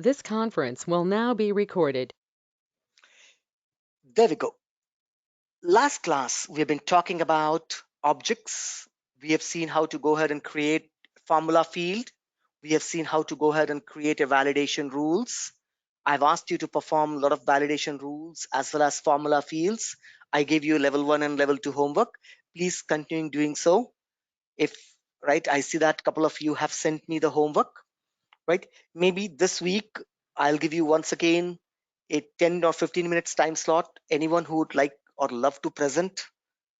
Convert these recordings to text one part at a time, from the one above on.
This conference will now be recorded. There we go. Last class, we have been talking about objects. We have seen how to go ahead and create formula field. We have seen how to go ahead and create a validation rules. I've asked you to perform a lot of validation rules as well as formula fields. I gave you level 1 and level 2 homework. Please continue doing so. If I see that a couple of you have sent me the homework. Maybe this week I'll give you once again a 10 or 15 minutes time slot. Anyone who would like or love to present,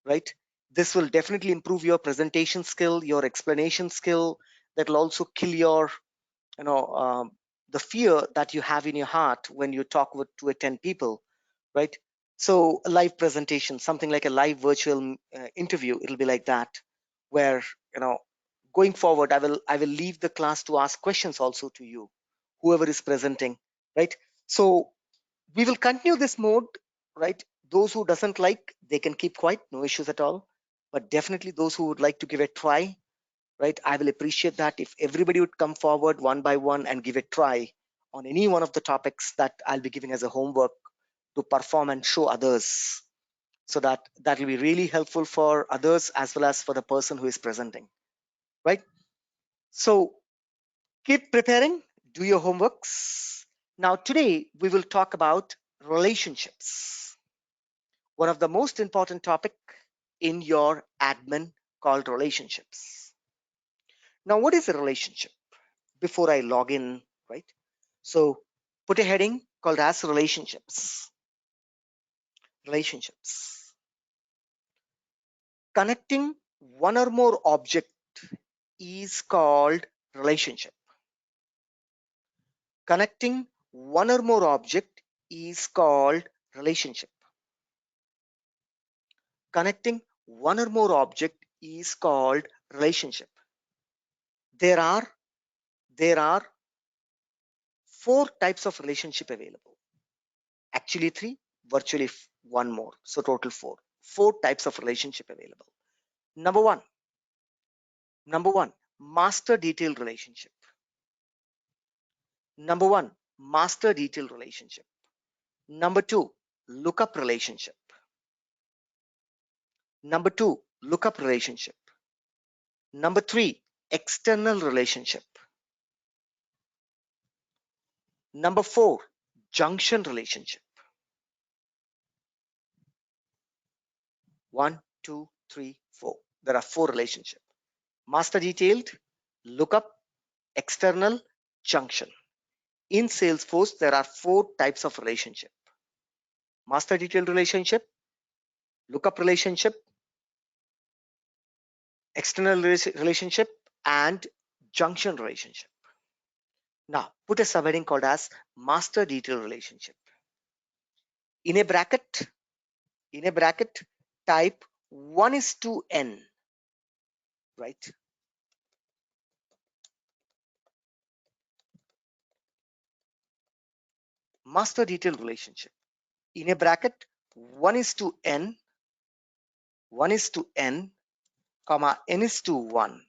right? This will definitely improve your presentation skill, your explanation skill. That will also kill your, the fear that you have in your heart when you talk to 10 people, right? So a live presentation, something like a live virtual interview, it'll be like that, where going forward, I will leave the class to ask questions also to you, whoever is presenting, right? So we will continue this mode, right? Those who doesn't like, they can keep quiet, no issues at all. But definitely those who would like to give a try, right? I will appreciate that if everybody would come forward one by one and give a try on any one of the topics that I'll be giving as a homework to perform and show others, so that will be really helpful for others as well as for the person who is presenting, right? So keep preparing, do your homeworks. Now today we will talk about relationships, one of the most important topic in your admin, called relationships. Now what is a relationship? Before I log in, right? So put a heading called as relationships. Relationships. Connecting one or more object is called relationship. Connecting one or more object is called relationship. Connecting one or more object is called relationship. There are four types of relationship available. Actually three, virtually one more. So total four. Four types of relationship available. Number one, master detail relationship. Number one, master detail relationship. Number two, lookup relationship. Number two, lookup relationship. Number three, external relationship. Number four, junction relationship. 1, 2, 3, 4. There are four relationships. Master detailed, lookup, external, junction. In Salesforce, there are four types of relationship. Master detailed relationship, lookup relationship, external relationship, and junction relationship. Now, put a subheading called as master detail relationship. In a bracket, type 1:n, right? Master detail relationship. In a bracket, 1:n, comma, n:1,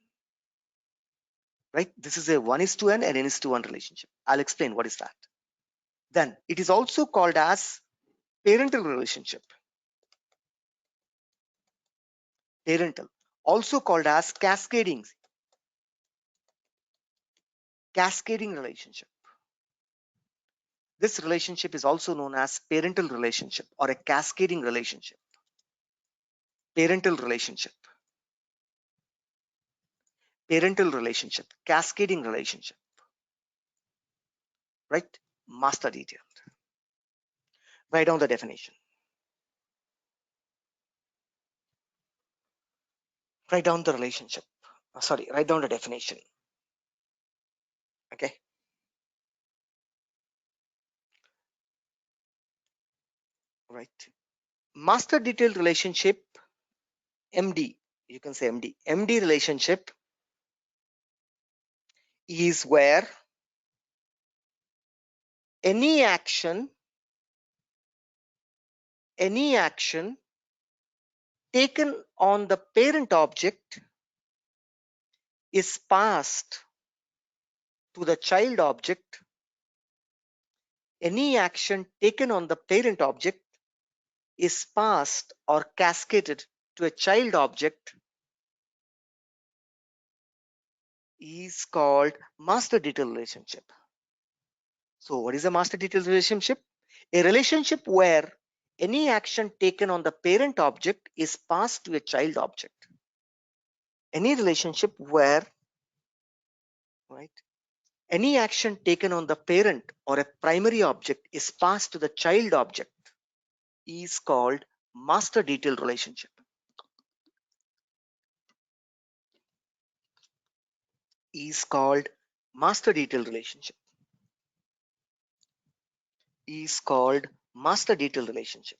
right? This is a 1:n and n:1 relationship. I'll explain what is that. Then it is also called as parental relationship. Parental, also called as cascading relationship. This relationship is also known as parental relationship or a cascading relationship. Parental relationship, cascading relationship, right? Master detailed. Write down the definition. Write down the relationship. Write down the definition. Okay. Right. Master detailed relationship, MD, you can say MD. MD relationship is where any action taken on the parent object is passed to the child object any action taken on the parent object is passed or cascaded to a child object is called master detail relationship. So what is a master detail relationship? A relationship where any action taken on the parent object is passed to a child object. Any relationship where, right, any action taken on the parent or a primary object is passed to the child object is called master detail relationship. Is called master detail relationship. Is called master detail relationship.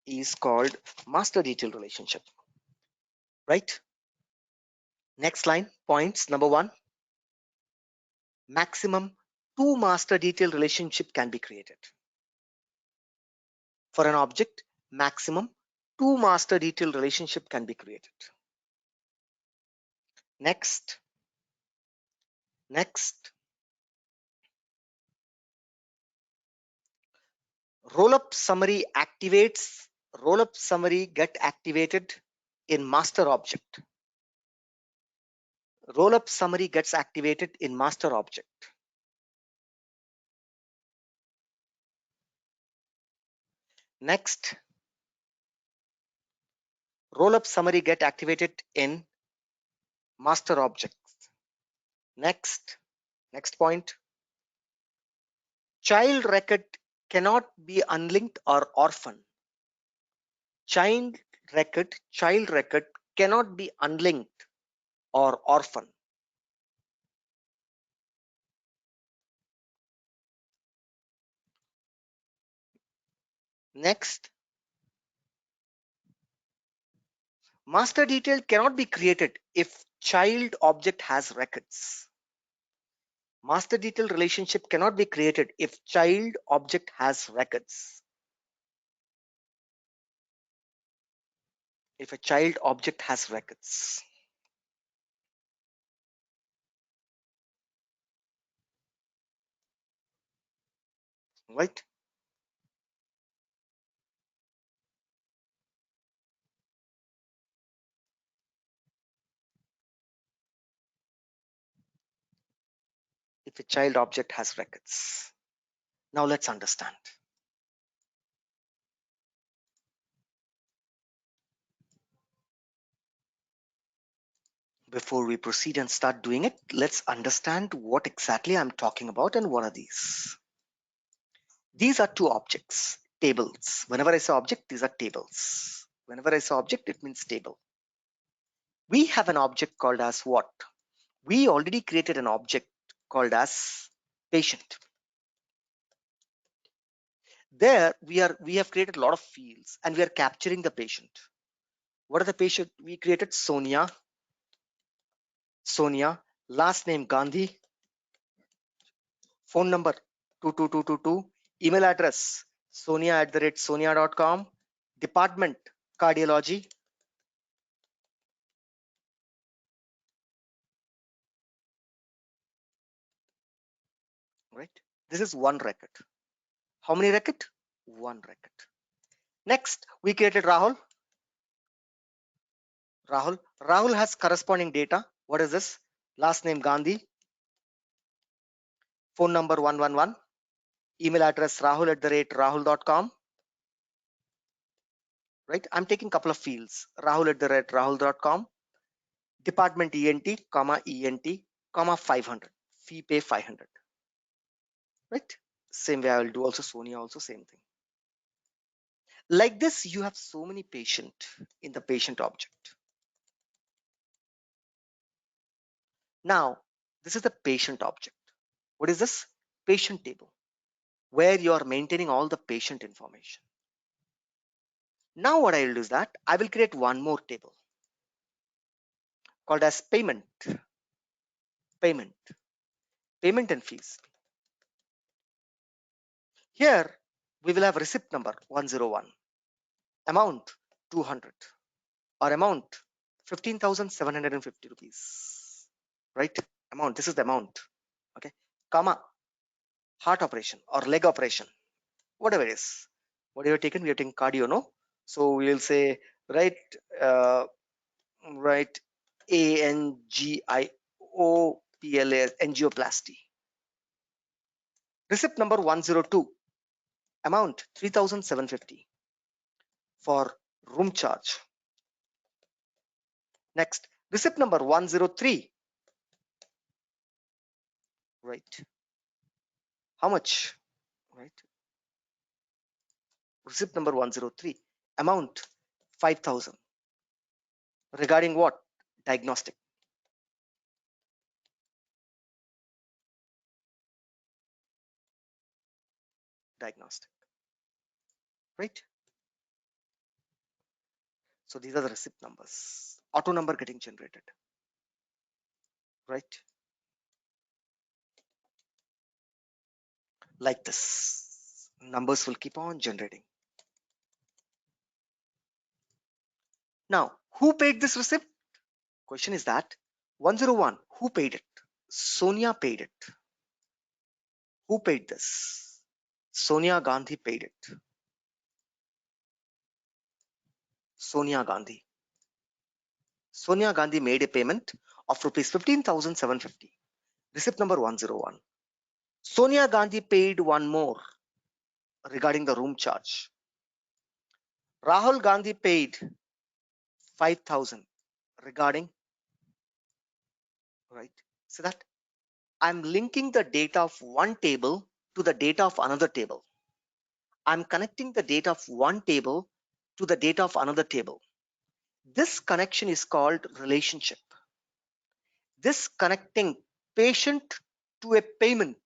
Is called master detail relationship. Right? Next line, points. Number one, maximum two master detail relationship can be created. For an object, maximum two master detail relationship can be created. Next, rollup summary activates, rollup summary get activated in master object. Rollup summary gets activated in master object. Next, rollup summary get activated in master object. Next point, child record cannot be unlinked or orphan. Child record cannot be unlinked or orphan. Next, master detail cannot be created if child object has records. Master detail relationship cannot be created if child object has records. If a child object has records. Right? If a child object has records. Now let's understand. Before we proceed and start doing it, let's understand what exactly I'm talking about and what are these. These are two objects, tables. Whenever I say object, these are tables. Whenever I say object, it means table. We have an object called as what? We already created an object called as patient. There we have created a lot of fields and we are capturing the patient. What are the patient? We created Sonia, last name Gandhi, phone number 22222, email address sonia@sonia.com, department cardiology, right? This is one record. How many record? One record. Next, we created Rahul. Rahul has corresponding data. What is this? Last name Gandhi, phone number 111, email address rahul@rahul.com. Right? I'm taking a couple of fields. rahul@rahul.com, department ENT, comma 500, fee pay 500. Right? Same way I will do also Sonia, also same thing. Like this, you have so many patient in the patient object. Now, this is the patient object. What is this? Patient table, where you are maintaining all the patient information. Now what I will do is that I will create one more table called as payment and fees. Here we will have receipt number 101, amount 200, or amount 15,750 rupees. Right? Amount, this is the amount. Okay, comma, heart operation or leg operation, whatever it is. Whatever taken, we have taken cardio, no? So we will say, right, uh, right, ANGIOPLA, angioplasty. Receipt number 102, amount 3,750 for room charge. Next, receipt number 103, right? How much? Right? Receipt number 103, amount 5,000. Regarding what? Diagnostic. Diagnostic. Right? So these are the receipt numbers. Auto number getting generated. Right? Like this. Numbers will keep on generating. Now, who paid this receipt? Question is that 101, who paid it? Sonia paid it. Who paid this? Sonia Gandhi paid it. Sonia Gandhi. Sonia Gandhi made a payment of rupees 15,750. Receipt number 101. Sonia Gandhi paid one more regarding the room charge. Rahul Gandhi paid 5,000 regarding, right? So that I'm linking the data of one table to the data of another table. I'm connecting the data of one table to the data of another table. This connection is called relationship. This connecting patient to a payment.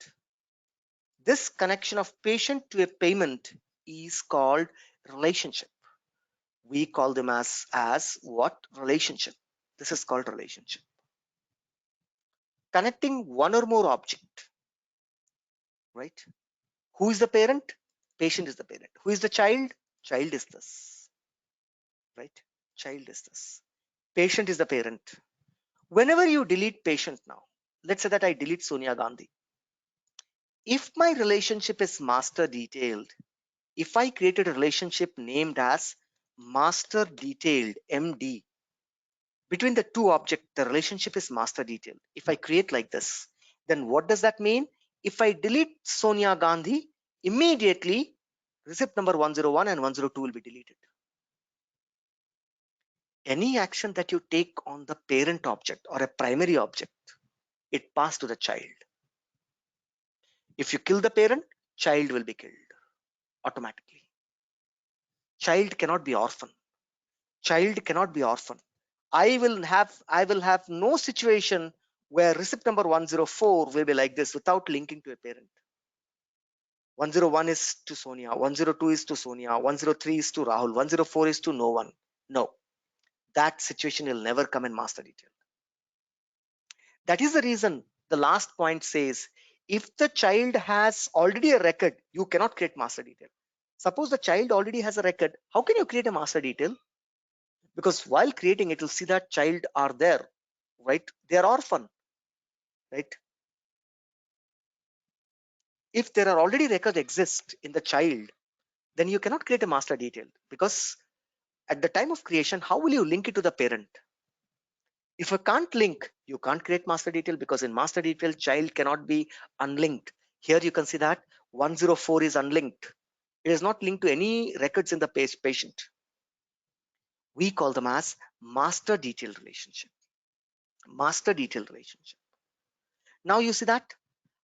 This connection of patient to a payment is called relationship. We call them as what? Relationship. This is called relationship. Connecting one or more object, right? Who is the parent? Patient is the parent. Who is the child? Child is this, right? Child is this. Patient is the parent. Whenever you delete patient now, let's say that I delete Sonia Gandhi. If my relationship is master detailed, if I created a relationship named as master detailed MD, between the two objects, the relationship is master detailed. If I create like this, then what does that mean? If I delete Sonia Gandhi, immediately receipt number 101 and 102 will be deleted. Any action that you take on the parent object or a primary object, it passes to the child. If you kill the parent, child will be killed automatically. Child cannot be orphan. Child cannot be orphan. I will have no situation where receipt number 104 will be like this without linking to a parent. 101 is to Sonia, 102 is to Sonia, 103 is to Rahul, 104 is to no one. No, that situation will never come in master detail. That is the reason the last point says, if the child has already a record, you cannot create master detail. Suppose the child already has a record, how can you create a master detail? Because while creating it, you'll see that child are there, right? They are orphan, right? If there are already records exist in the child, then you cannot create a master detail, because at the time of creation, how will you link it to the parent? If you can't link, you can't create master detail, because in master detail, child cannot be unlinked. Here you can see that 104 is unlinked. It is not linked to any records in the patient. We call them as master detail relationship. Master detail relationship. Now you see that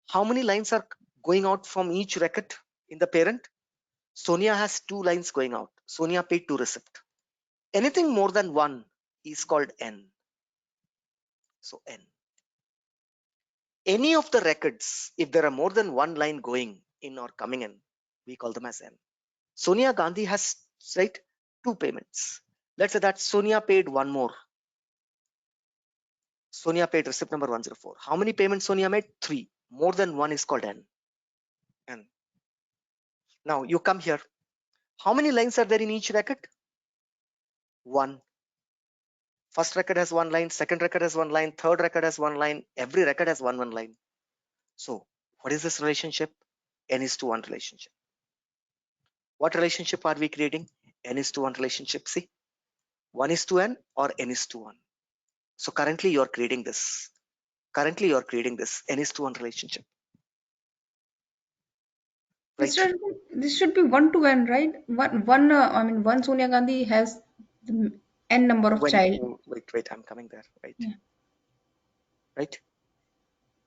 how many lines are going out from each record in the parent? Sonia has 2 lines going out. Sonia paid 2 receipt. Anything more than 1 is called N. So N. Any of the records, if there are more than 1 line going in or coming in, we call them as N. Sonia Gandhi has, right, 2 payments. Let's say that Sonia paid 1 more. Sonia paid receipt number 104. How many payments Sonia made? 3. More than 1 is called N. N. Now you come here. How many lines are there in each record? 1. First record has 1 line, second record has 1 line, third record has 1 line, every record has one line. So what is this relationship? N is to 1 relationship. What relationship are we creating? N is to 1 relationship. See, 1 is to N or N is to 1. So currently you're creating this. Currently you're creating this N is to 1 relationship, right? This should be one to n, right? I mean, one Sonia Gandhi has the n number of When, child. wait, I'm coming there, right? Yeah. Right?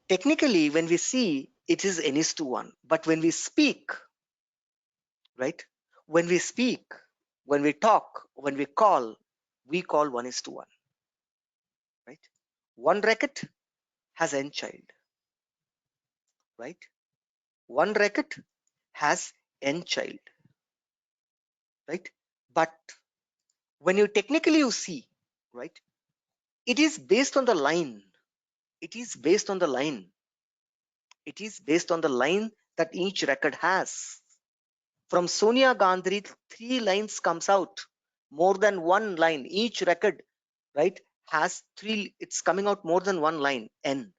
Technically, when we see, it is N is to 1. But when we speak, right? When we speak, when we talk, when we call 1 is to 1, right? One racket has N child, right? One racket has N child, right? But when you technically you see, right? It is based on the line. It is based on the line. It is based on the line that each record has. From Sonia Gandhi, 3 lines comes out. More than 1 line. Each record, right, has 3. It's coming out more than 1 line. N.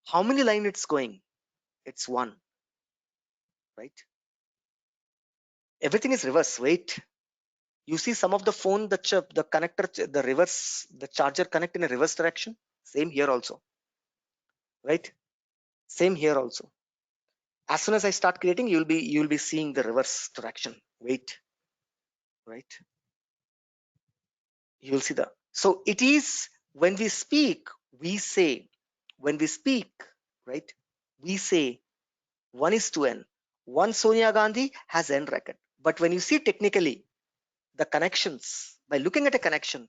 How many line it's going? It's 1, right? Everything is reverse. Wait. You see some of the phone, the connector, the reverse, the charger connect in a reverse direction. Same here also, right? Same here also. As soon as I start creating, you'll be seeing the reverse direction. Wait, right? You'll see the. So it is when we speak, we say, when we speak, right? We say 1 is to N. One Sonia Gandhi has N record. But when you see technically the connections, by looking at a connection,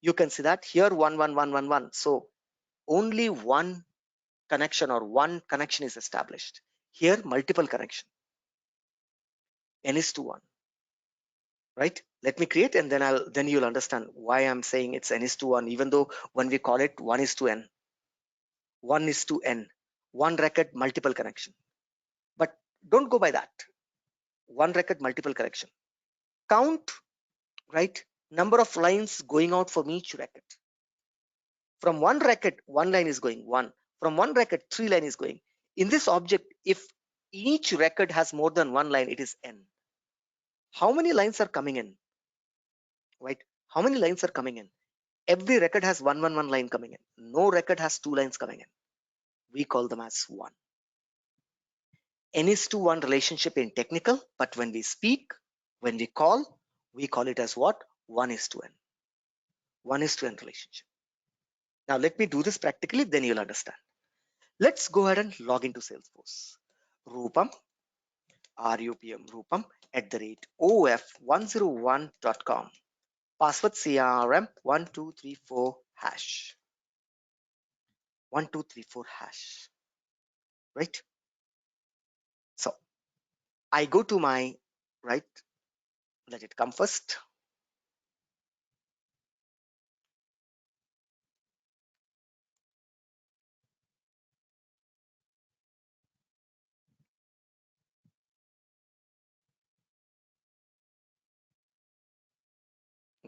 you can see that here 1, 1, 1, 1, 1. So only one connection or one connection is established. Here multiple connection. N is to 1. Right? Let me create and then you'll understand why I'm saying it's N is to 1, even though when we call it 1 is to N. 1 is to N. One record, multiple connection. But don't go by that. One record, multiple connection. Count, right? Number of lines going out from each record. From one record, 1 line is going 1. From one record, 3 line is going. In this object, if each record has more than 1 line, it is N. How many lines are coming in? Right? How many lines are coming in? Every record has 1 line coming in. No record has 2 lines coming in. We call them as 1. N is to 1 relationship in technical, but when we speak, when we call it as what? 1 is to N. 1 is to N relationship. Now let me do this practically, then you'll understand. Let's go ahead and log into Salesforce. Rupam, RUPM, Rupam @of101.com. Password CRM 1234 hash. 1234 hash. Right? So I go to my, right? Let it come first.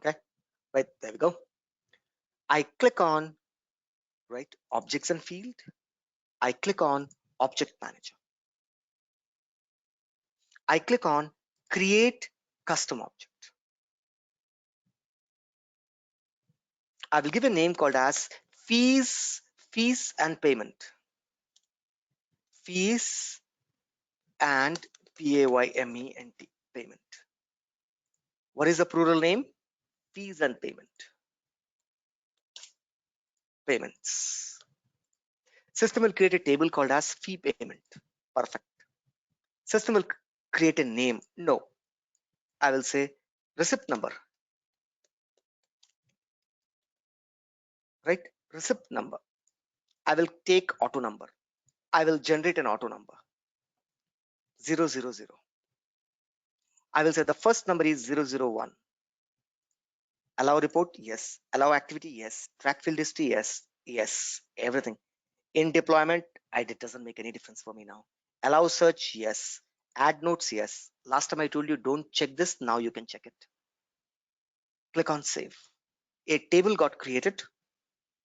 Okay, right, there we go. I click on, right, objects and field. I click on object manager. I click on create custom object. I will give a name called as fees and payment. Fees and payment, payment. What is the plural name? Fees and payment. Payments. System will create a table called as fee payment. Perfect. System will create a name. No, I will say receipt number. Right? Receipt number. I will take auto number. I will generate an auto number. 000. I will say the first number is 001. Allow report, yes. Allow activity, yes. Track field history, yes. Yes, everything. In deployment, it doesn't make any difference for me now. Allow search, yes. Add notes, yes. Last time I told you don't check this, now you can check it. Click on save. A table got created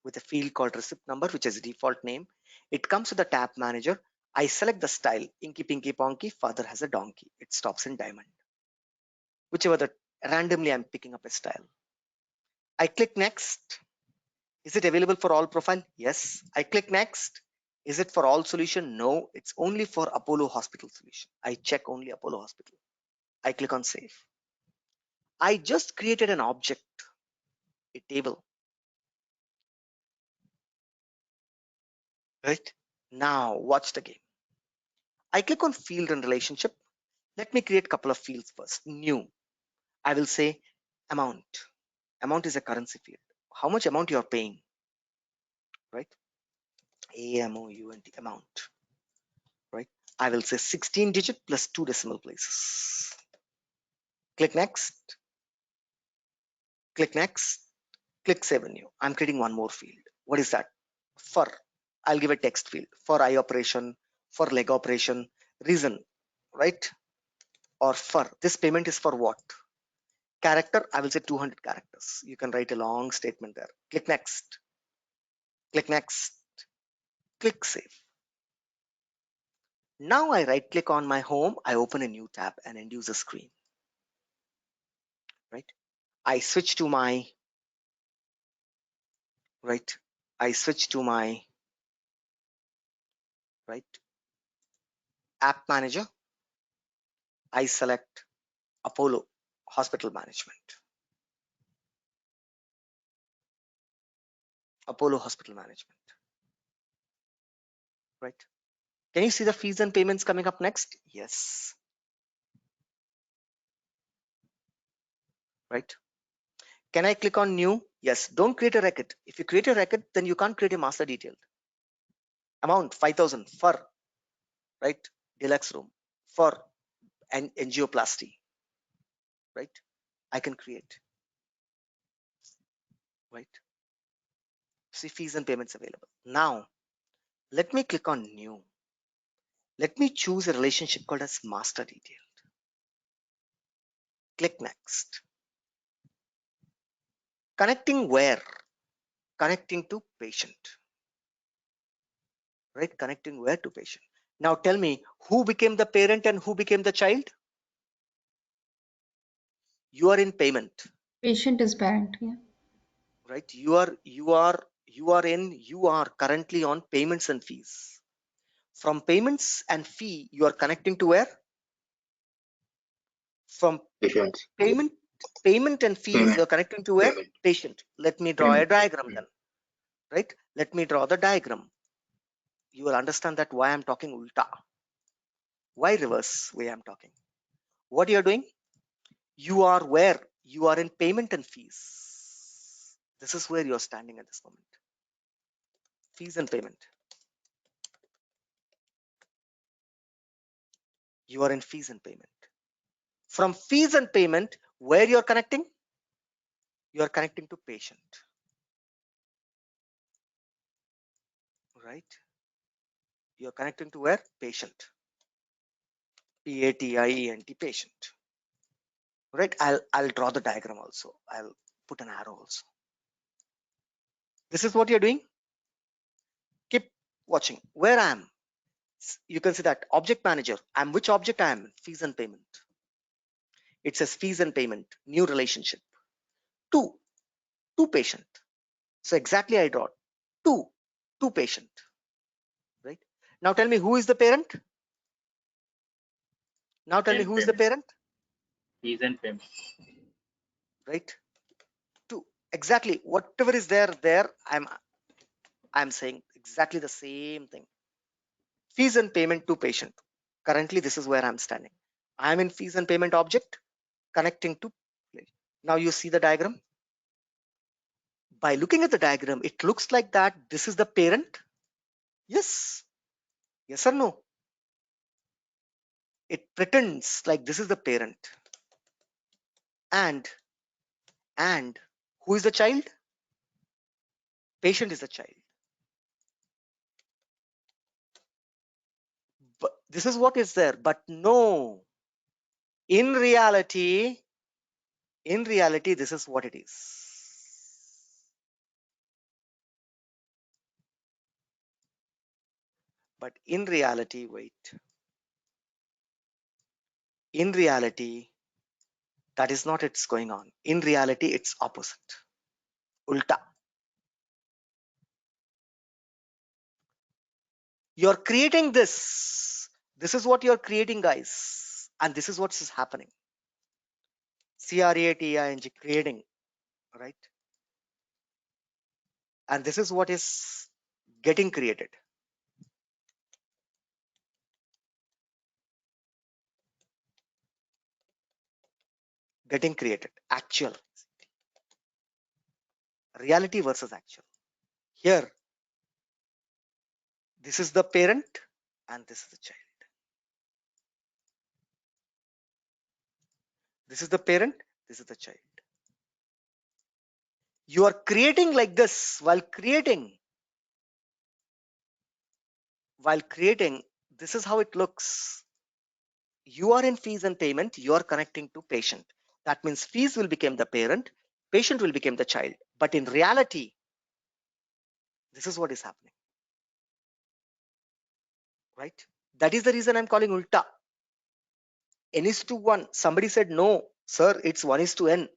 with a field called receipt number, which is a default name. It comes to the tab manager. I select the style, Inky Pinky Ponky, father has a donkey. It stops in diamond. Whichever the randomly I'm picking up a style. I click next. Is it available for all profile? Yes. I click next. Is it for all solution? No, it's only for Apollo Hospital solution. I check only Apollo Hospital. I click on save. I just created an object, a table. Right? Now watch the game. I click on field and relationship. Let me create a couple of fields first. New. I will say amount. Amount is a currency field. How much amount you are paying? Right? AMOUNT, amount. Right? I will say 16 digit plus 2 decimal places. Click next. Click next. Click save and new. I'm creating one more field. What is that? For. I'll give a text field for eye operation, for leg operation, reason, right? Or for this payment is for what? Character, I will say 200 characters. You can write a long statement there. Click next. Click next. Click save. Now I right click on my home. I open a new tab and end user screen. Right? I switch to my right. I switch to my right app manager. I select Apollo Hospital Management. Apollo Hospital Management. Right? Can you see the fees and payments coming up next? Yes. Right? Can I click on new? Yes. Don't create a record. If you create a record, then you can't create a master detailed. Amount 5,000 for right deluxe room for an angioplasty. Right? I can create. Right? See fees and payments available. Now let me click on new. Let me choose a relationship called as master detailed. Click next. Connecting where? Connecting to patient. Right? Connecting where to patient. Now tell me who became the parent and who became the child? You are in payment. Patient is parent. Yeah. Right? You are currently on payments and fees. From payments and fee, you are connecting to where? From Patient. payment and fees, you are connecting to where? Patient. Let me draw a diagram then. Right? Let me draw the diagram. You will understand that why I'm talking ulta. Why reverse way I'm talking? What you are doing? You are where? You are in payment and fees. This is where you're standing at this moment. Fees and payment. You are in fees and payment. From fees and payment, where you're connecting? You are connecting to patient. Right? You're connecting to where? Patient. P-A-T-I-E-N-T, patient. Right? I'll draw the diagram also. I'll put an arrow also. This is what you're doing. Keep watching. Where I am. You can see that object manager. I'm which object I am? Fees and payment. It says fees and payment, new relationship. Two patient. So exactly I draw two patient. Right? Now tell me who is the parent? Now tell me who is the parent? Fees and payment. Right? Two. Exactly whatever is there, I'm saying exactly the same thing. Fees and payment to patient. Currently, this is where I'm standing. I'm in fees and payment object connecting to. Now you see the diagram. By looking at the diagram, it looks like that this is the parent. Yes. Yes or no? It pretends like this is the parent. And who is the child? Patient is the child. But this is what is there. But no. In reality, this is what it is. But in reality, in reality, that is not it's going on. In reality, it's opposite. Ulta. You're creating this. This is what you're creating, guys. And this is what's happening. CREATING, creating, right? And this is what is getting created. Getting created. Actual. Reality versus actual. Here, this is the parent and this is the child. This is the parent, this is the child. You are creating like this. While creating, this is how it looks. You are in fees and payment, you are connecting to patient. That means fees will become the parent, patient will become the child. But in reality, this is what is happening, right? That is the reason I'm calling ulta. N is to 1. Somebody said, no, sir, it's 1 is to n.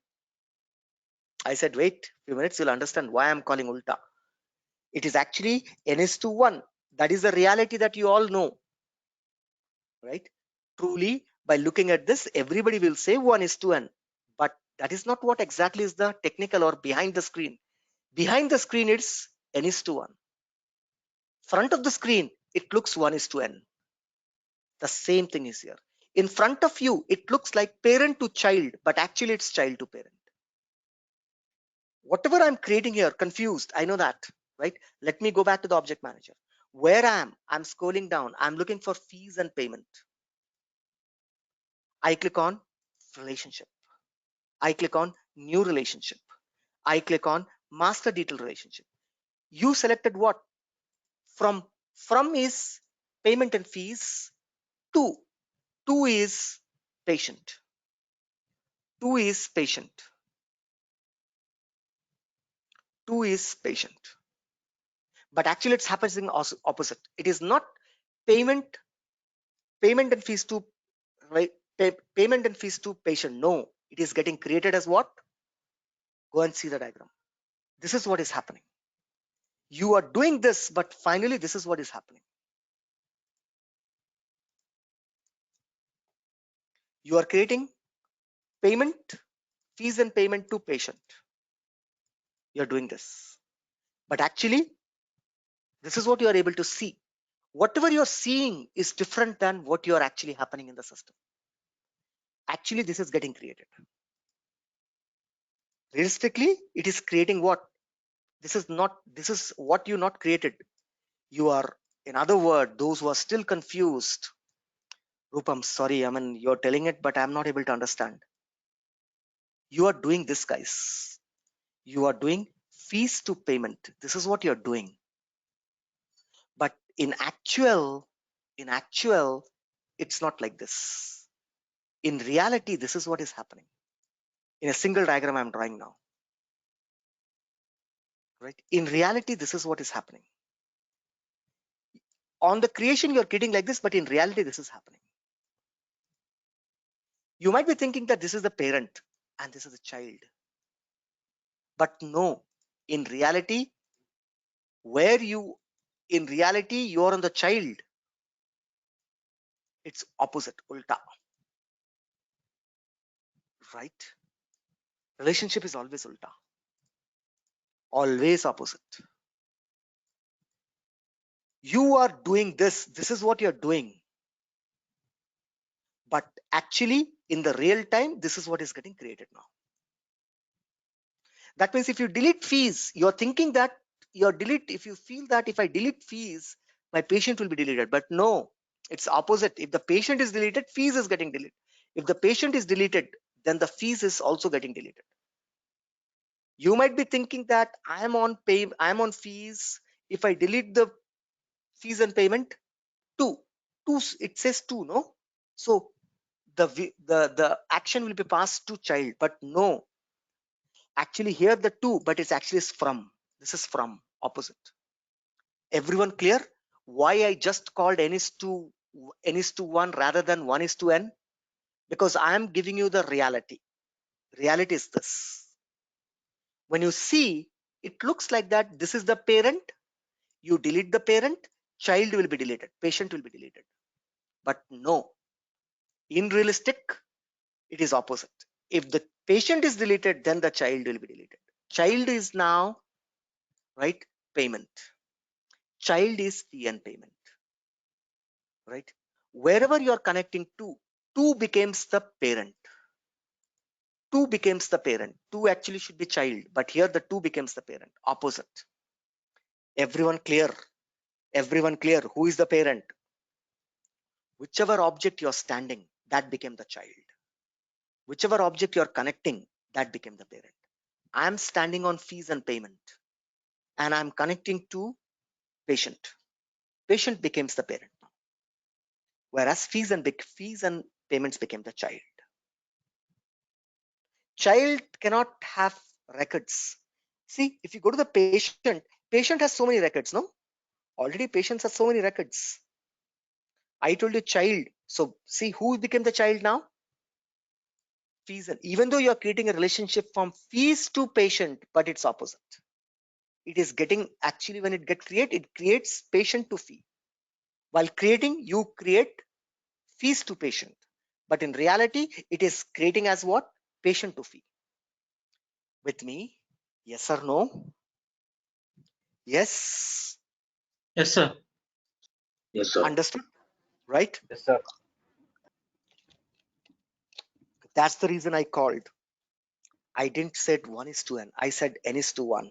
I said, wait few minutes, you'll understand why I'm calling ulta. It is actually n is to 1. That is the reality that you all know, right? Truly, by looking at this, everybody will say 1 is to n. But that is not what exactly is the technical or behind the screen. Behind the screen, it's n is to 1. Front of the screen, it looks 1 is to n. The same thing is here. In front of you, it looks like parent to child, but actually it's child to parent. Whatever I'm creating here, confused, I know that, right? Let me go back to the object manager. Where I'm scrolling down, I'm looking for fees and payment. I click on relationship. I click on new relationship. I click on master detail relationship. You selected what? From is payment and fees, to is patient. To is patient. To is patient. But actually it's happening opposite. It is not payment and fees to, right? Payment and fees to patient. No, it is getting created as what? Go and see the diagram. This is what is happening. You are doing this, but finally this is what is happening. You are creating payment, fees and payment to patient. You're doing this, but actually this is what you are able to see. Whatever you're seeing is different than what you're actually happening in the system. Actually, this is getting created. Realistically, it is creating what? This is what you not created. You are, in other words, those who are still confused. Rupam, sorry, I mean, you're telling it, but I'm not able to understand. You are doing this, guys. You are doing fees to payment. This is what you're doing. But in actual, it's not like this. In reality, this is what is happening. In a single diagram I'm drawing now. Right? In reality, this is what is happening. On the creation, you're creating like this, but in reality, this is happening. You might be thinking that this is the parent and this is the child. But no, in reality, you're on the child. It's opposite, ulta. Right? Relationship is always ulta. Always opposite. You are doing this. This is what you're doing. But actually, in the real time, this is what is getting created now. That means if you delete fees, you're thinking that if you feel that if I delete fees, my patient will be deleted. But no, it's opposite. If the patient is deleted, fees is getting deleted. If the patient is deleted, then the fees is also getting deleted. You might be thinking that I'm on fees. If I delete the fees and payment, two, it says two, no? So the action will be passed to child, but no, actually here the two, but it's actually is from. This is from, opposite. Everyone clear? Why I just called n is to 1 rather than 1 is to n? Because I am giving you the reality. Reality is this. When you see, it looks like that this is the parent. You delete the parent, child will be deleted, patient will be deleted. But no, in realistic, it is opposite. If the patient is deleted, then the child will be deleted. Child is now, right, payment. Child is fee and payment, right? Wherever you are connecting to, 2 becomes the parent. 2 becomes the parent. 2 actually should be child, but here the 2 becomes the parent. Opposite. Everyone clear? Everyone clear? Who is the parent? Whichever object you're standing, that became the child. Whichever object you're connecting, that became the parent. I'm standing on fees and payment, and I'm connecting to patient. Patient becomes the parent now. Whereas fees and payments became the child. Child cannot have records. See, if you go to the patient has so many records, no? Already patients have so many records. I told you child. So see who became the child now? Fees. And even though you're creating a relationship from fees to patient, but it's opposite. It is getting, actually when it gets created, it creates patient to fee. While creating, you create fees to patient. But in reality, it is creating as what? Patient to fee. With me? Yes or no? Yes. Yes, sir. Yes, sir. Understood? Right? Yes, sir. That's the reason I called. I didn't said 1 is to n. I said n is to 1.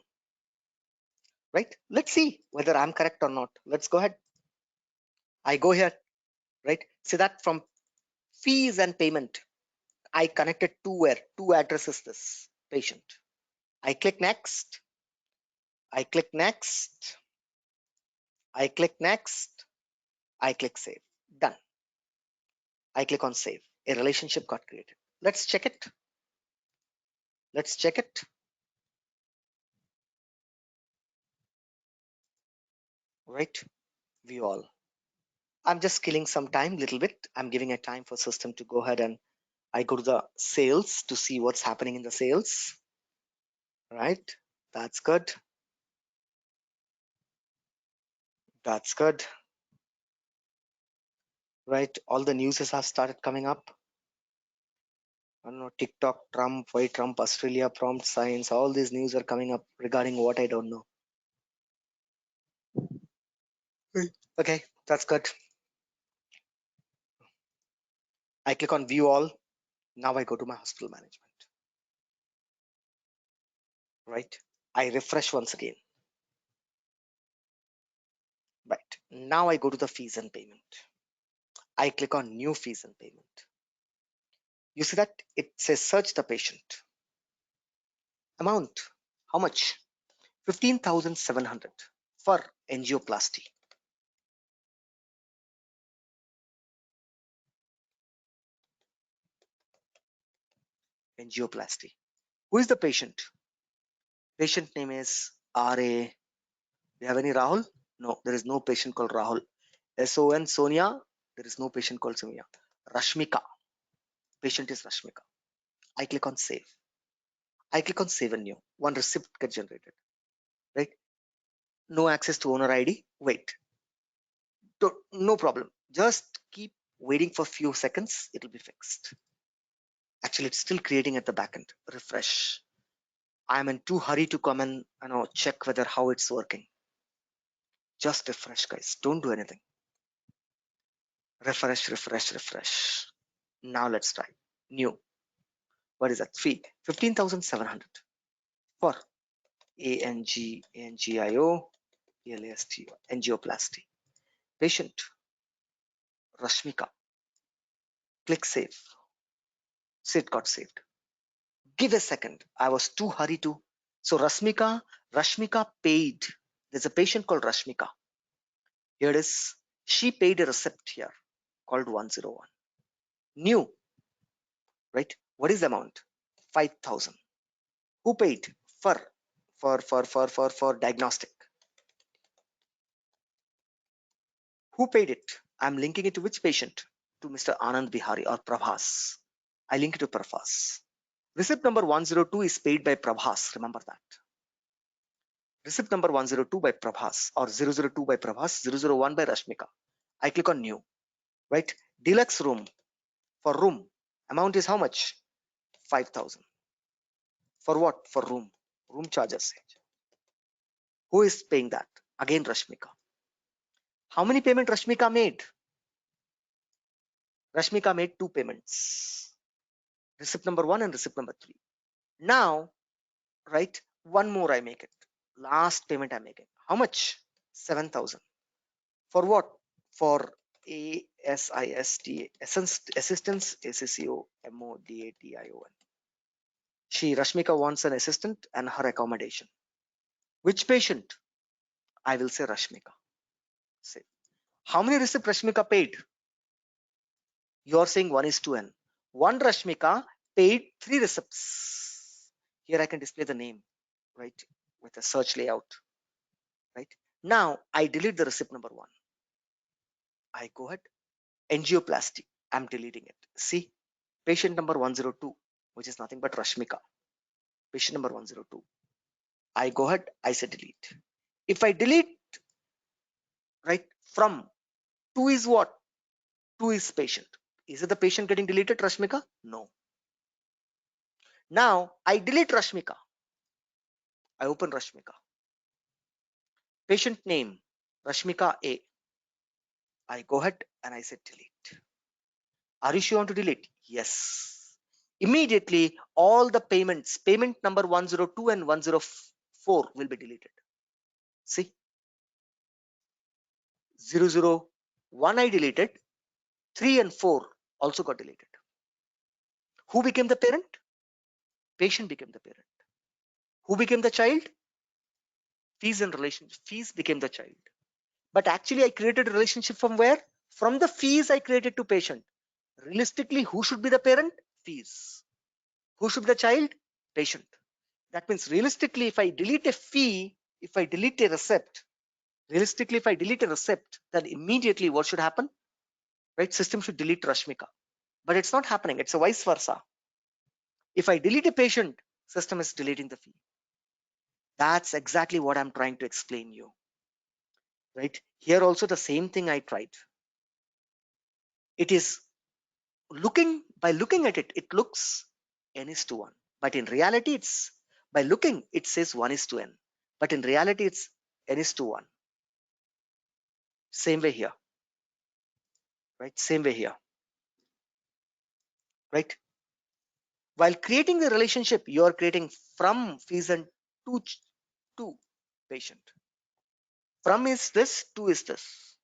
Right? Let's see whether I'm correct or not. Let's go ahead. I go here. Right? See that from fees and payment, I connected to where? 2 addresses this patient. I click next. I click next. I click next. I click save. Done. I click on save. A relationship got created. Let's check it. Let's check it. Right? View all. I'm just killing some time, little bit. I'm giving a time for system to go ahead, and I go to the sales to see what's happening in the sales. Right? That's good. That's good. Right? All the news have started coming up. I don't know, TikTok, Trump, why Trump, Australia, prompt science, all these news are coming up regarding what I don't know. Okay, that's good. I click on view all. Now I go to my hospital management. Right? I refresh once again. Right. Now I go to the fees and payment. I click on new fees and payment. You see that it says search the patient. Amount, how much? 15,700 for angioplasty. Angioplasty. Who is the patient? Patient name is RA. Do you have any Rahul? No, there is no patient called Rahul. SON Sonia. There is no patient called Sonia. Rashmika. Patient is Rashmika. I click on save. I click on save and new. One receipt gets generated. Right? No access to owner ID. Wait. No problem. Just keep waiting for a few seconds. It will be fixed. Actually, it's still creating at the backend. Refresh. I'm in too hurry to come and check whether how it's working. Just refresh, guys. Don't do anything. Refresh, refresh, refresh. Now let's try. New. What is that? Fee. 15,700 for ANGIO LAST angioplasty. Patient Rashmika. Click save. See, it got saved. Give a second. I was too hurry to. So Rashmika paid. There's a patient called Rashmika. Here it is. She paid a receipt here called 101. New. Right? What is the amount? 5,000. Who paid? For diagnostic. Who paid it? I'm linking it to which patient? To Mr. Anand Bihari or Prabhas. I link it to Prabhas. Receipt number 102 is paid by Prabhas. Remember that. Receipt number 102 by Prabhas or 002 by Prabhas, 001 by Rashmika. I click on new, right? Deluxe room. For room, amount is how much? 5,000. For what? For room. Room charges. Who is paying that? Again, Rashmika. How many payment Rashmika made? Rashmika made 2 payments. Receipt number 1 and receipt number 3. Now, right, one more I make it. Last payment I'm making. How much? 7,000. For what? For ASIST, assistance, ACCO, MODATION. Rashmika wants an assistant and her accommodation. Which patient? I will say Rashmika. Say, how many receipt Rashmika paid? You are saying 1:n. One Rashmika paid 3 receipts. Here I can display the name, right, with a search layout, right? Now I delete the receipt number 1. I go ahead, angioplasty. I'm deleting it. See, patient number 102, which is nothing but Rashmika. Patient number 102. I go ahead, I say delete. If I delete, right, from 2 is what? 2 is patient. Is it the patient getting deleted, Rashmika? No. Now I delete Rashmika. I open Rashmika. Patient name, Rashmika A. I go ahead and I say delete. Are you sure to delete? Yes. Immediately all the payments, payment number 102 and 104 will be deleted. See, 001 I deleted, 3 and 4 also got deleted. Who became the parent? Patient became the parent. Who became the child? Fees and relationship. Fees became the child. But actually I created a relationship from where? From the fees I created to patient. Realistically, who should be the parent? Fees. Who should be the child? Patient. That means realistically, if I delete a fee, if I delete a receipt, realistically, if I delete a receipt, then immediately what should happen? Right? System should delete Rashmika. But it's not happening. It's a vice versa. If I delete a patient, system is deleting the fee. That's exactly what I'm trying to explain you. Right? Here also the same thing I tried. It is by looking at it, it looks n:1. But in reality, it's by looking, it says 1:n. But in reality, it's n:1. Same way here. Right? Same way here. Right? While creating the relationship, you are creating from fees and to patient. From is this, to is this.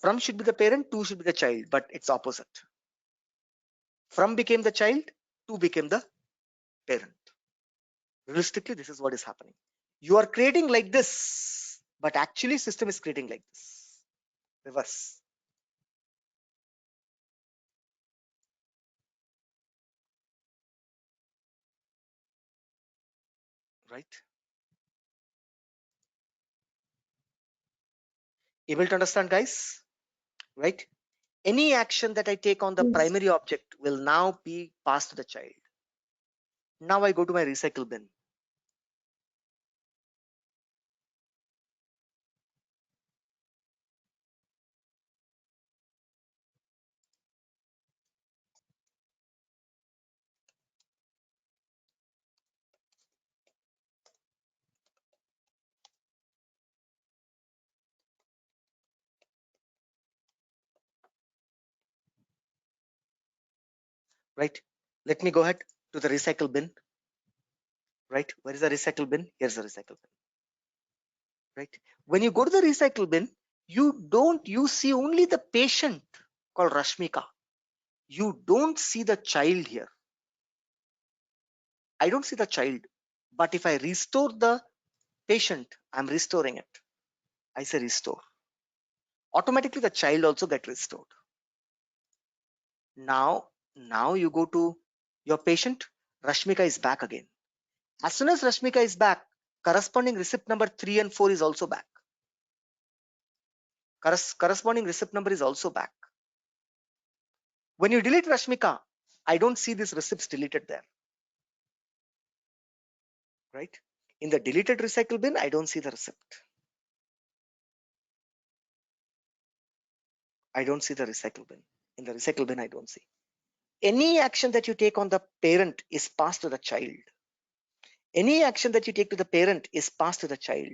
From should be the parent, to should be the child, but it's opposite. From became the child, to became the parent. Realistically, this is what is happening. You are creating like this, but actually system is creating like this. Reverse. Right? Able to understand, guys? Right? Any action that I take on the Yes. primary object will now be passed to the child. Now I go to my recycle bin. Right? Let me go ahead to the recycle bin. Right? Where is the recycle bin? Here's the recycle bin. Right? When you go to the recycle bin, you see only the patient called Rashmika. You don't see the child here. I don't see the child. But if I restore the patient, I'm restoring it. I say restore. Automatically the child also get restored. Now you go to your patient. Rashmika is back again. As soon as Rashmika is back, corresponding receipt number 3 and 4 is also back. corresponding receipt number is also back. When you delete Rashmika, I don't see these receipts deleted there, right? In the deleted recycle bin, I don't see the receipt. I don't see the recycle bin. In the recycle bin, I don't see. Any action that you take on the parent is passed to the child. Any action that you take to the parent is passed to the child.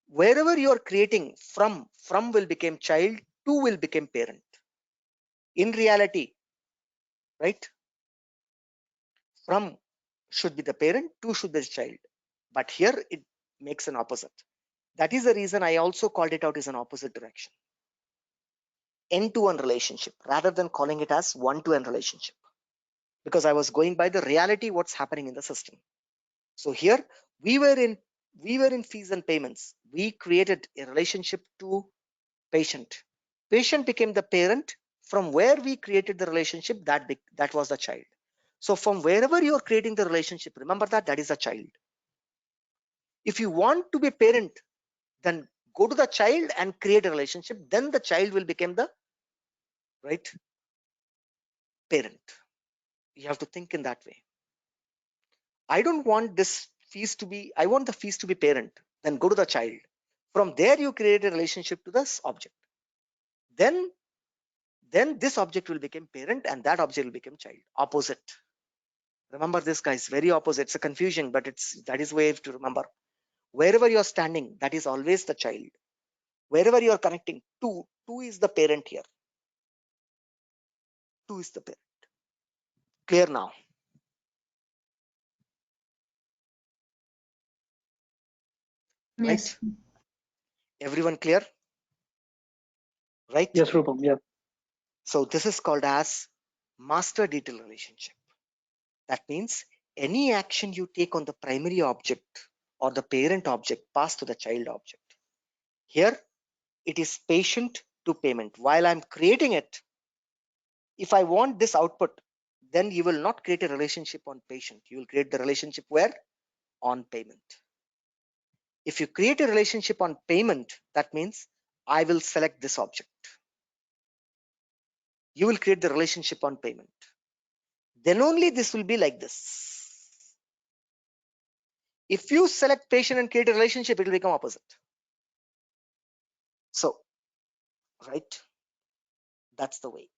Wherever you are creating from will become child, to will become parent. In reality, right? From should be the parent, to should be the child. But here it makes an opposite. That is the reason I also called it out as an opposite direction. End-to-one relationship rather than calling it as one-to-one relationship. Because I was going by the reality what's happening in the system. So here we were in fees and payments. We created a relationship to patient. Patient became the parent. From where we created the relationship, that was the child. So from wherever you are creating the relationship, remember that is a child. If you want to be parent, then go to the child and create a relationship. Then the child will become the right parent. You have to think in that way. I don't want this fees to be, I want the fees to be parent. Then go to the child. From there you create a relationship to this object. Then this object will become parent and that object will become child. Opposite. Remember this, guys, very opposite. It's a confusion, but that is way to remember. Wherever you're standing, that is always the child. Wherever you're connecting, two is the parent here. Two is the parent. Clear now? Yes. Right? Everyone clear? Right? Yes, Rupam. Yeah. So this is called as master detail relationship. That means any action you take on the primary object or the parent object pass to the child object. Here it is patient to payment. While I'm creating it, if I want this output, then you will not create a relationship on patient. You will create the relationship where? On payment. If you create a relationship on payment, that means I will select this object. You will create the relationship on payment. Then only this will be like this. If you select patient and create a relationship, it will become opposite. So, right, that's the way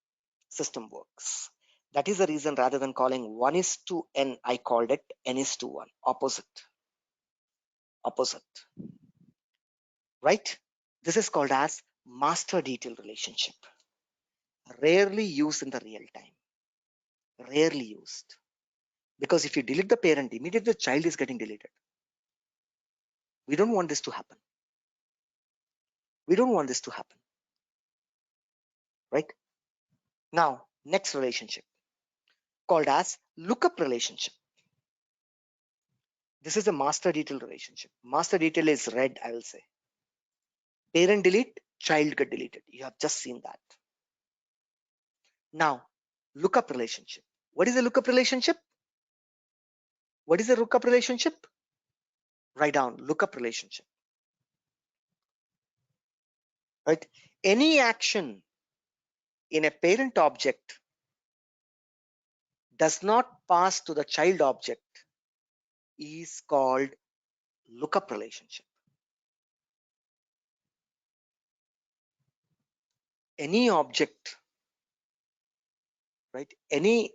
system works. That is the reason rather than calling 1 is to n, I called it n is to 1, opposite. Right? This is called as master detail relationship. Rarely used in the real time. Rarely used. Because if you delete the parent, immediately the child is getting deleted. We don't want this to happen. We don't want this to happen. Right? Now, next relationship called as lookup relationship. This is a master detail relationship. Master detail is red, I will say. Parent delete, child get deleted. You have just seen that. Now, lookup relationship. What is a lookup relationship? What is a lookup relationship? Write down lookup relationship. Right? Any action in a parent object does not pass to the child object is called lookup relationship. Any object, right? A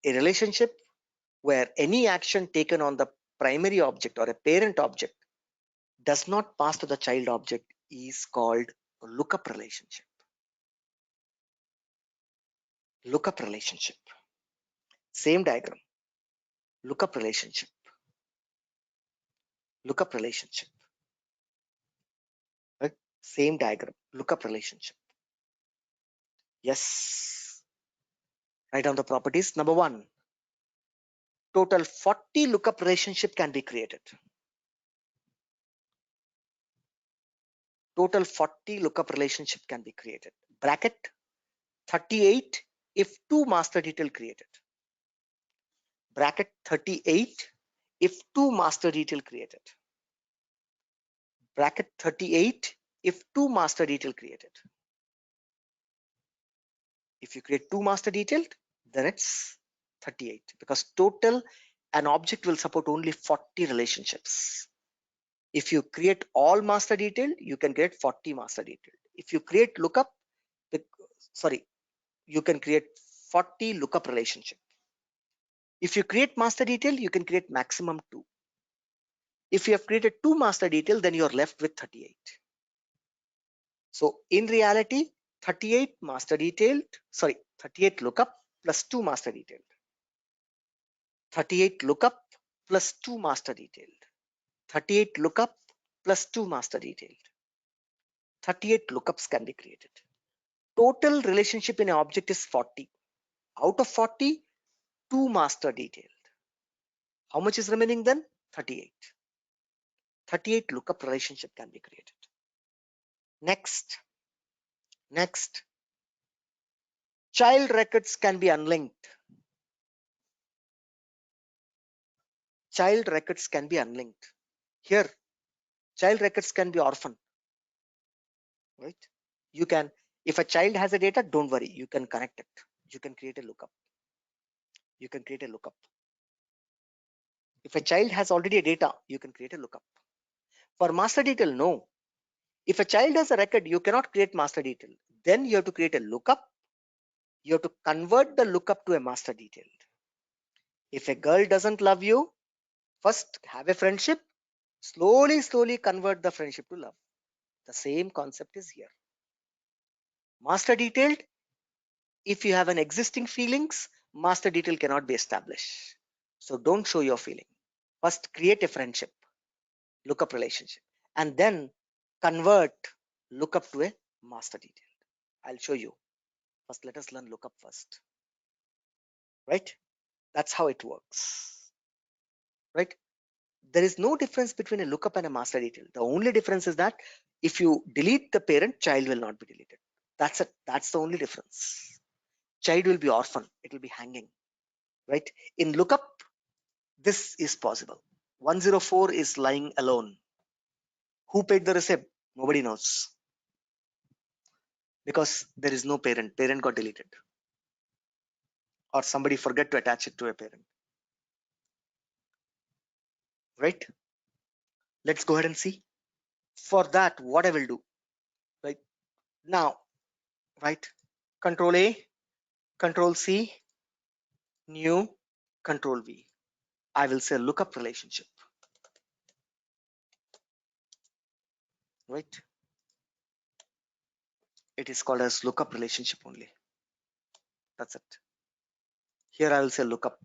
relationship where any action taken on the primary object or a parent object does not pass to the child object is called lookup relationship. Lookup relationship. Same diagram. Lookup relationship. Lookup relationship. Right? Same diagram. Lookup relationship. Yes. Write down the properties. Number 1. Total 40 lookup relationship can be created. Total 40 lookup relationship can be created. Bracket 38 if 2 master detail created. Bracket 38 if 2 master detail created. Bracket 38 if two master detail created. If you create two master detailed, then it's 38, because total an object will support only 40 relationships. If you create all master detailed, you can create 40 master detailed. If you create lookup, you can create 40 lookup relationship. If you create master detail, you can create maximum 2. If you have created 2 master detail, then you are left with 38. So in reality, 38 master detailed, 38 lookup plus 2 master detailed. 38 lookup plus 2 master detailed. 38 lookup plus 2 master detailed. 38 lookups can be created. Total relationship in an object is 40. Out of 40, 2 master detailed. How much is remaining then? 38. 38 lookup relationship can be created. Next, child records can be unlinked. Child records can be unlinked. Here, child records can be orphan, right? You can, if a child has a data, don't worry, you can connect it. You can create a lookup. You can create a lookup. If a child has already a data, you can create a lookup. For master detail, no. If a child has a record, you cannot create master detail. Then you have to create a lookup. You have to convert the lookup to a master detail. If a girl doesn't love you, first have a friendship, slowly convert the friendship to love. The same concept is here. Master detailed, if you have an existing feelings, master detail cannot be established. So don't show your feeling. First create a friendship, lookup relationship, and then convert lookup to a master detail. I'll show you. First, let us learn lookup first. Right? That's how it works. Right? There is no difference between a lookup and a master detail. The only difference is that if you delete the parent, child will not be deleted. That's it. That's the only difference. Child will be orphan. It will be hanging. Right? In lookup, this is possible. 104 is lying alone. Who paid the receipt? Nobody knows. Because there is no parent. Parent got deleted. Or somebody forget to attach it to a parent. Right? Let's go ahead and see. For that, what I will do, right now, right, Control A, Control C, new, Control V. I will say lookup relationship. Right? It is called as lookup relationship only. That's it. Here I will say lookup.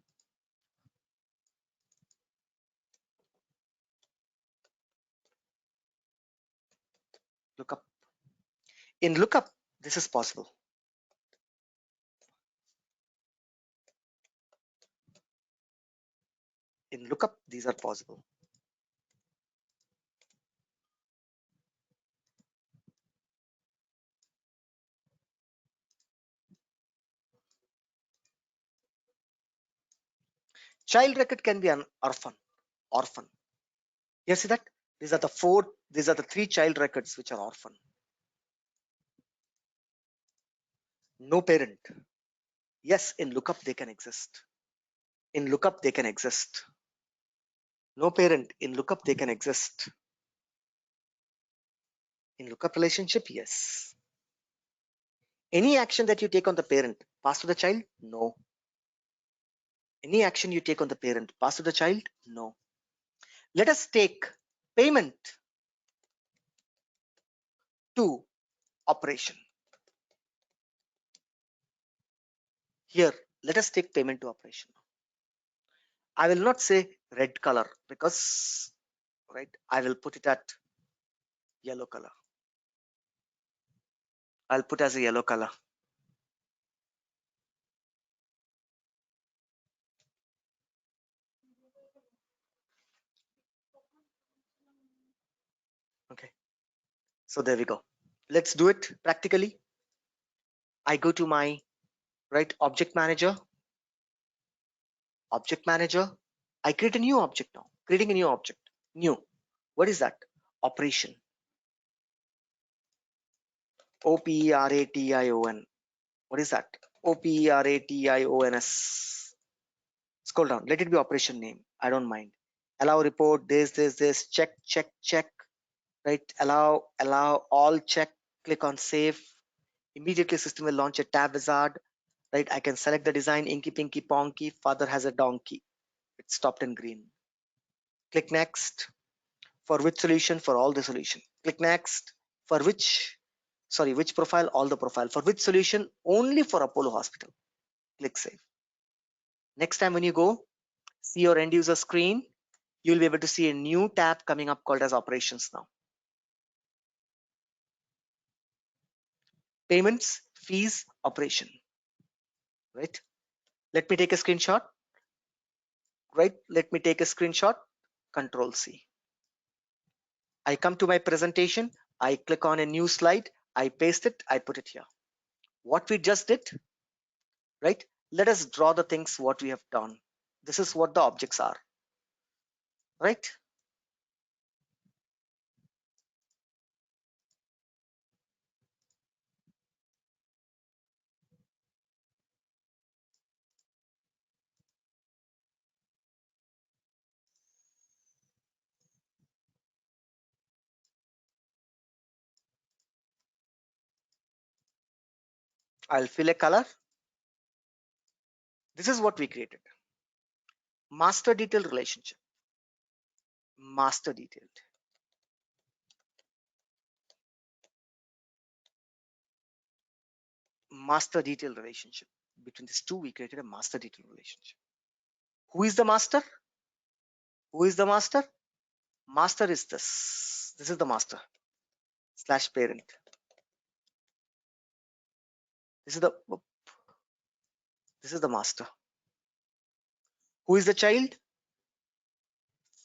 Lookup. In lookup, this is possible. In lookup, these are possible. Child record can be an orphan. You see that? These are the 3 child records which are orphan. No parent. Yes, in lookup they can exist. In lookup they can exist. No parent. In lookup they can exist. In lookup relationship, yes. Any action that you take on the parent, pass to the child? No. Any action you take on the parent, pass to the child? No. Let us take payment to operation. Here, let us take payment to operation. I will not say red color because, right, I will put it at yellow color. I'll put as a yellow color. Okay. So there we go. Let's do it practically. I go to my object manager. I create a new object now. Creating a new object. New. What is that? Operation. OPERATION. What is that? OPERATIONS. Scroll down. Let it be operation name. I don't mind. Allow report this. Check. Right. Allow all check. Click on save. Immediately system will launch a tab wizard. Right. I can select the design. Inky Pinky Ponky. Father has a donkey. It stopped in green. Click next. For which solution? For all the solution. Click next. For which profile? All the profile. For which solution? Only for Apollo Hospital. Click save. Next time when you go see your end user screen, you'll be able to see a new tab coming up called as operations now. Payments, fees, operation. Right. Let me take a screenshot. Right. Let me take a screenshot. Control C. I come to my presentation. I click on a new slide. I paste it. I put it here. What we just did, right? Let us draw the things what we have done. This is what the objects are, right? I'll fill a color. This is what we created. Master detailed relationship. Master detailed. Master detailed relationship. Between these two, we created a master detailed relationship. Who is the master? Who is the master? Master is this. This is the master / parent. This is the master. Who is the child?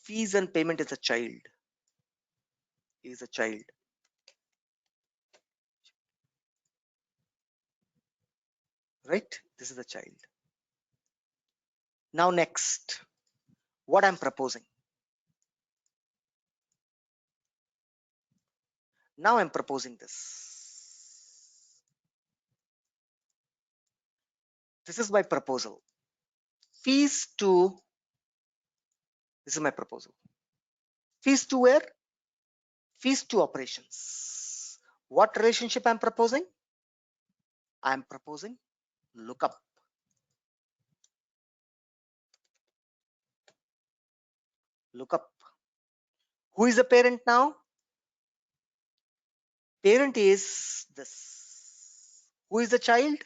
Fees and payment is a child. Is a child. Right? This is the child. Now next, what I'm proposing. Now I'm proposing this. This is my proposal. Fees to, this is my proposal. Fees to where? Fees to operations. What relationship I'm proposing? I'm proposing lookup. Lookup. Who is the parent now? Parent is this. Who is the child?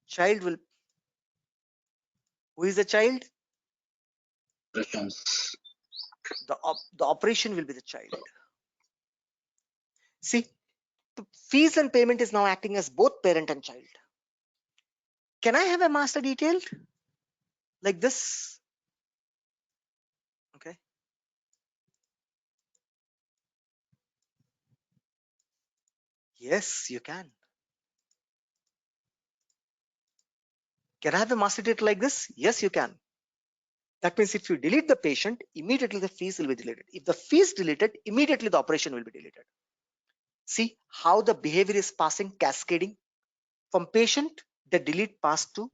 Child will. Who is the child? Operations. The operation will be the child. See, fees and payment is now acting as both parent and child. Can I have a master detailed like this? Okay. Yes, you can. Can I have a master detail like this? Yes, you can. That means if you delete the patient, immediately the fees will be deleted. If the fees deleted, immediately the operation will be deleted. See how the behavior is passing, cascading from patient, the delete passed to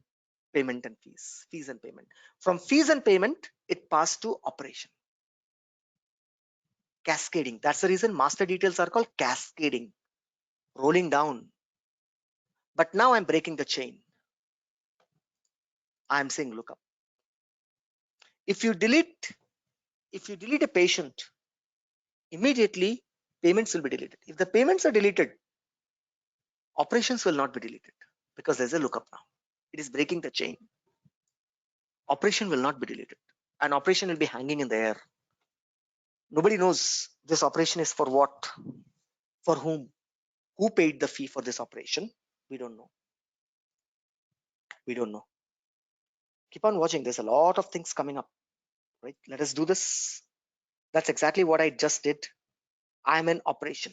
payment and fees and payment. From fees and payment, it passed to operation. Cascading. That's the reason master details are called cascading, rolling down. But now I'm breaking the chain. I'm saying lookup. If you delete a patient, immediately payments will be deleted. If the payments are deleted, operations will not be deleted because there's a lookup now. It is breaking the chain. Operation will not be deleted, and operation will be hanging in the air. Nobody knows this operation is for what, for whom, who paid the fee for this operation. We don't know. We don't know. Keep on watching. There's a lot of things coming up. Right? Let us do this. That's exactly what I just did. I'm an operation.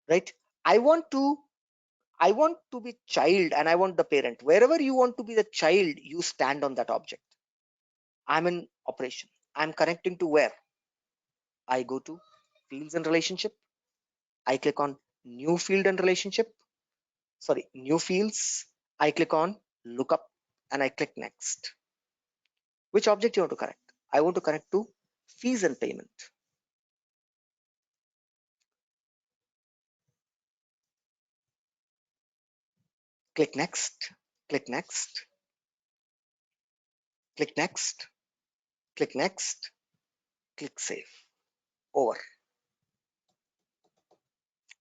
Right? I want to be child and I want the parent. Wherever you want to be the child, you stand on that object. I'm in operation. I'm connecting to where? I go to fields and relationship. I click on new field and relationship. Sorry, new fields. I click on lookup and I click next. Which object you want to connect? I want to connect to fees and payment. Click next, click next, click next, click next, click save. Over.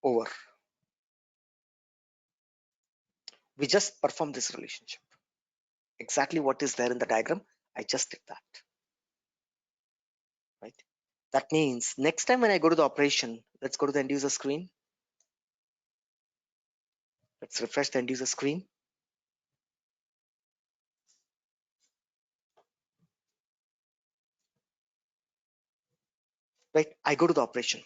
Over. We just perform this relationship. Exactly what is there in the diagram, I just did that. Right? That means next time when I go to the operation, let's go to the end user screen. Let's refresh the end user screen. Right? I go to the operation.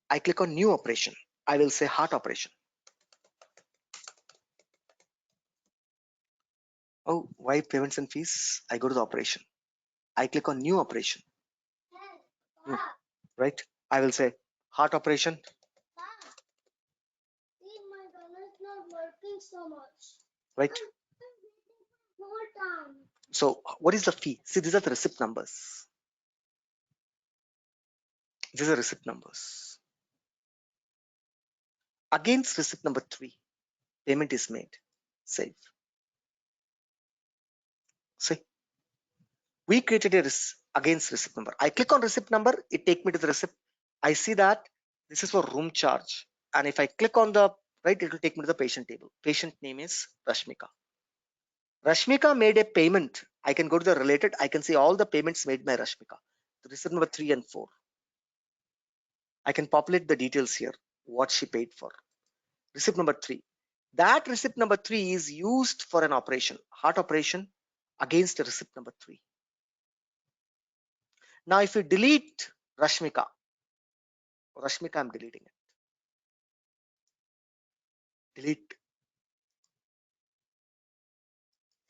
I click on new operation. I will say heart operation. Oh, why payments and fees? I go to the operation. I click on new operation. Right? I will say heart operation. Right? So what is the fee? See, these are the receipt numbers. These are receipt numbers. Against receipt number 3, payment is made. Save. See, we created a against receipt number. I click on receipt number, it take me to the receipt. I see that this is for room charge. And if I click on the right, it will take me to the patient table. Patient name is Rashmika. Rashmika made a payment. I can go to the related. I can see all the payments made by Rashmika. The receipt number 3 and 4. I can populate the details here. What she paid for. Receipt number 3. That receipt number 3 is used for an operation, heart operation against the receipt number 3. Now, if you delete Rashmika, I'm deleting it. Delete.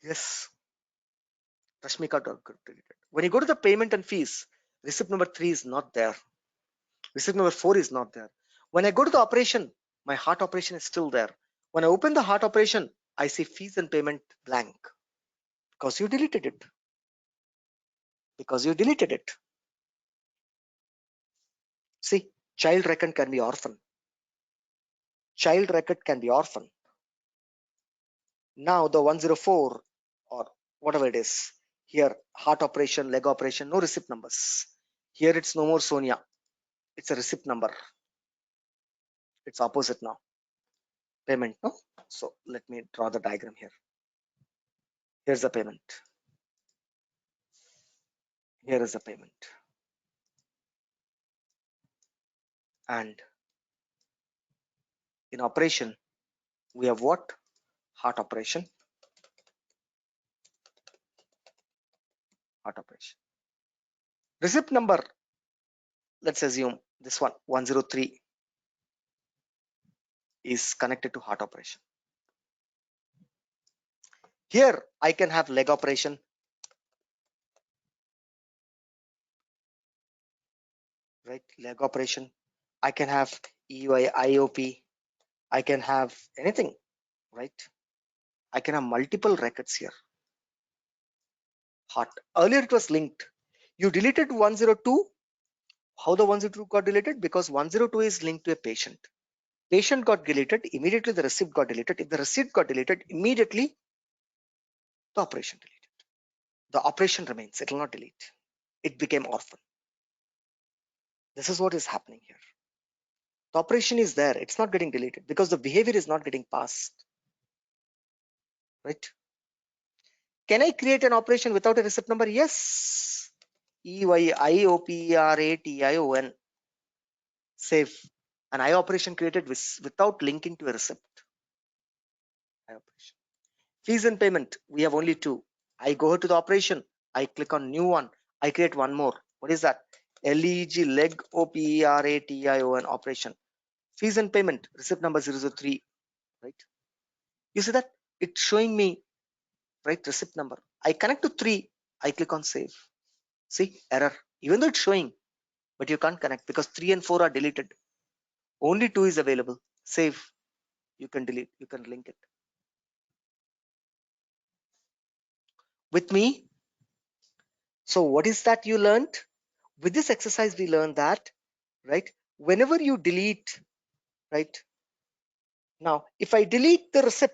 Yes. Rashmika got deleted. When you go to the payment and fees, receipt number 3 is not there. Receipt number 4 is not there. When I go to the operation, my heart operation is still there. When I open the heart operation, I see fees and payment blank because you deleted it. Because you deleted it. See, child record can be orphan. Child record can be orphan. Now the 104 or whatever it is, here heart operation, leg operation, no receipt numbers. Here it's no more Sonia. It's a receipt number. It's opposite now. Payment, no? So let me draw the diagram here. Here's the payment. Here is the payment. And in operation, we have what? Heart operation. Heart operation. Receipt number, let's assume this one, 103, is connected to heart operation. Here I can have leg operation. Right, leg operation. I can have EUI, IOP. I can have anything, right? I can have multiple records here. Heart. Earlier it was linked. You deleted 102. How the 102 got deleted? Because 102 is linked to a patient. Patient got deleted. Immediately the receipt got deleted. If the receipt got deleted, immediately the operation deleted. The operation remains. It will not delete. It became orphan. This is what is happening here. The operation is there. It's not getting deleted because the behavior is not getting passed. Right? Can I create an operation without a receipt number? Yes. EYIOPERATION. Save. An I operation created without linking to a receipt. I operation. Fees and payment. We have only 2. I go to the operation. I click on new one. I create one more. What is that? LEG leg OPERATION operation. Fees and payment. Receipt number 003. Right. You see that? It's showing me, right, receipt number. I connect to 3. I click on save. See, error. Even though it's showing, but you can't connect because 3 and 4 are deleted. Only 2 is available. Save. You can delete. You can link it. With me? So what is that you learned? With this exercise, we learned that, right? Whenever you delete, right? Now, if I delete the receipt,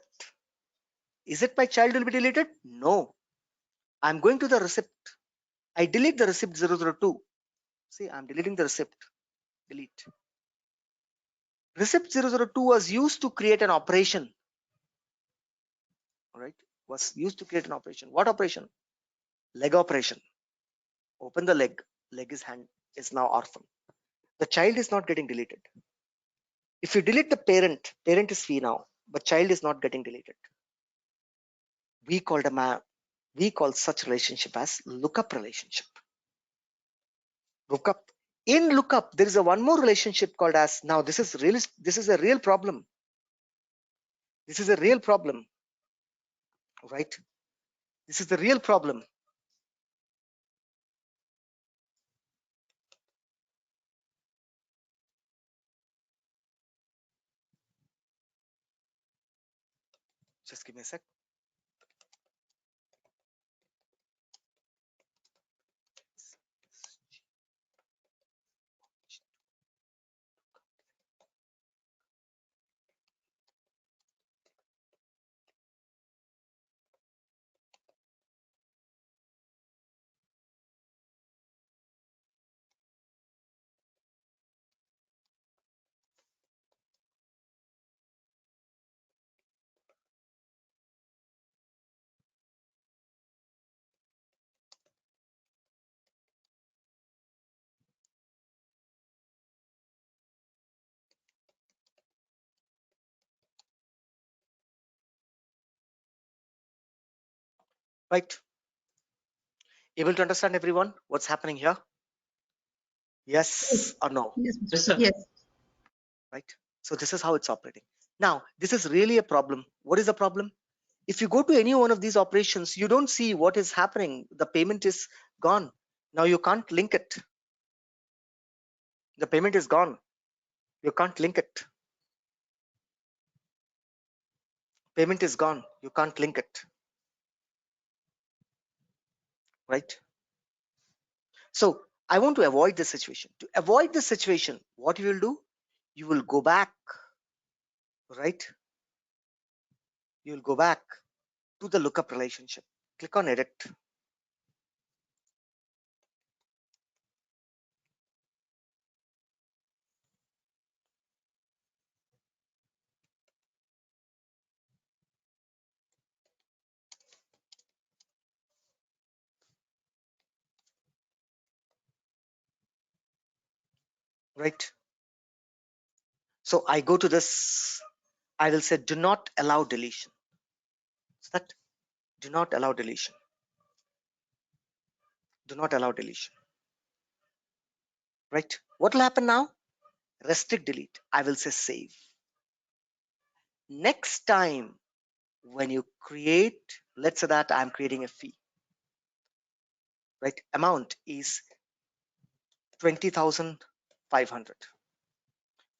is it my child will be deleted? No. I'm going to the receipt. I delete the receipt 002. See, I'm deleting the receipt. Delete. Receipt 002 was used to create an operation. All right. Was used to create an operation. What operation? Leg operation. Open the leg. Leg is now orphan. The child is not getting deleted. If you delete the parent, parent is free now, but child is not getting deleted. We call such relationship as lookup relationship. Lookup. In lookup, there is a one more relationship called as, now this is a real problem. This is a real problem, right? This is the real problem. Just give me a sec. Right? Able to understand everyone what's happening here? Yes or no? Yes, Yes, sir. yes. Right? So this is how it's operating. Now, this is really a problem. What is the problem? If you go to any one of these operations, you don't see what is happening. The payment is gone. Now you can't link it. The payment is gone. You can't link it. Payment is gone. You can't link it. Right? So I want to avoid this situation. To avoid this situation, what you will do? You will go back, right? You will go back to the lookup relationship. Click on edit. Right? So I go to this. I will say do not allow deletion. Is that do not allow deletion. Do not allow deletion. Right? What will happen now? Restrict delete. I will say save. Next time when you create, let's say that I'm creating a fee. Right? Amount is 20,500.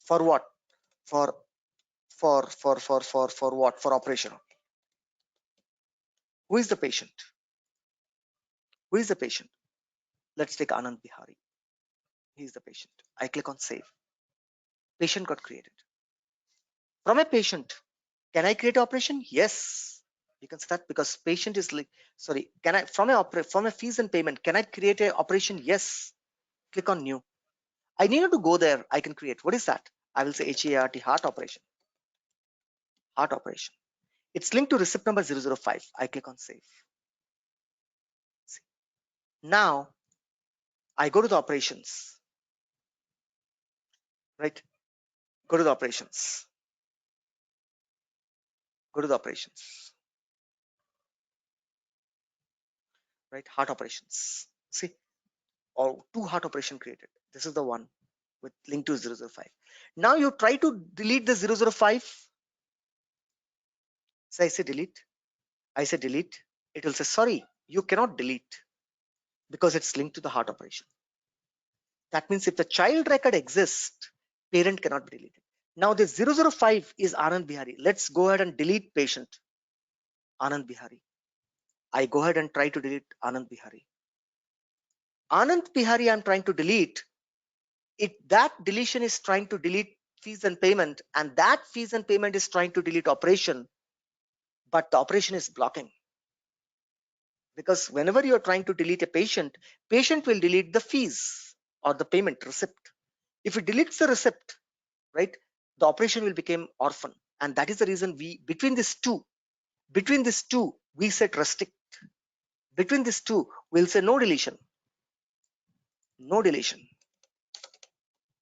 For what? For what? For operation. Who is the patient? Who is the patient? Let's take Anand Bihari. He is the patient. I click on save. Patient got created. From a patient, can I create operation? Yes. You can start because patient is like, sorry, can I from a fees and payment, can I create a operation? Yes. Click on new. I need to go there. I can create. What is that? I will say HART, heart operation. Heart operation. It's linked to receipt number 005. I click on save. See. Now I go to the operations. Right? Go to the operations. Go to the operations. Right? Heart operations. See, or two heart operation created. This is the one with link to 005. Now you try to delete the 005. So I say delete. I say delete. It will say sorry, you cannot delete because it's linked to the heart operation. That means if the child record exists, parent cannot be deleted. Now this 005 is Anand Bihari. Let's go ahead and delete patient Anand Bihari. I go ahead and try to delete Anand Bihari. Anand Bihari I'm trying to delete. That deletion is trying to delete fees and payment, and that fees and payment is trying to delete operation, but the operation is blocking. Because whenever you're trying to delete a patient will delete the fees or the payment receipt. If it deletes the receipt, right, the operation will become orphan. And that is the reason between these two, we set restrict. Between these two, we'll say no deletion. No deletion.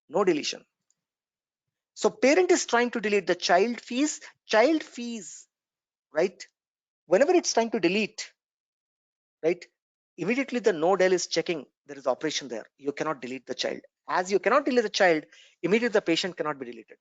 No deletion. So parent is trying to delete the child fees, right? Whenever it's trying to delete, right, immediately the no del is checking there is operation there. You cannot delete the child. As you cannot delete the child, immediately the patient cannot be deleted.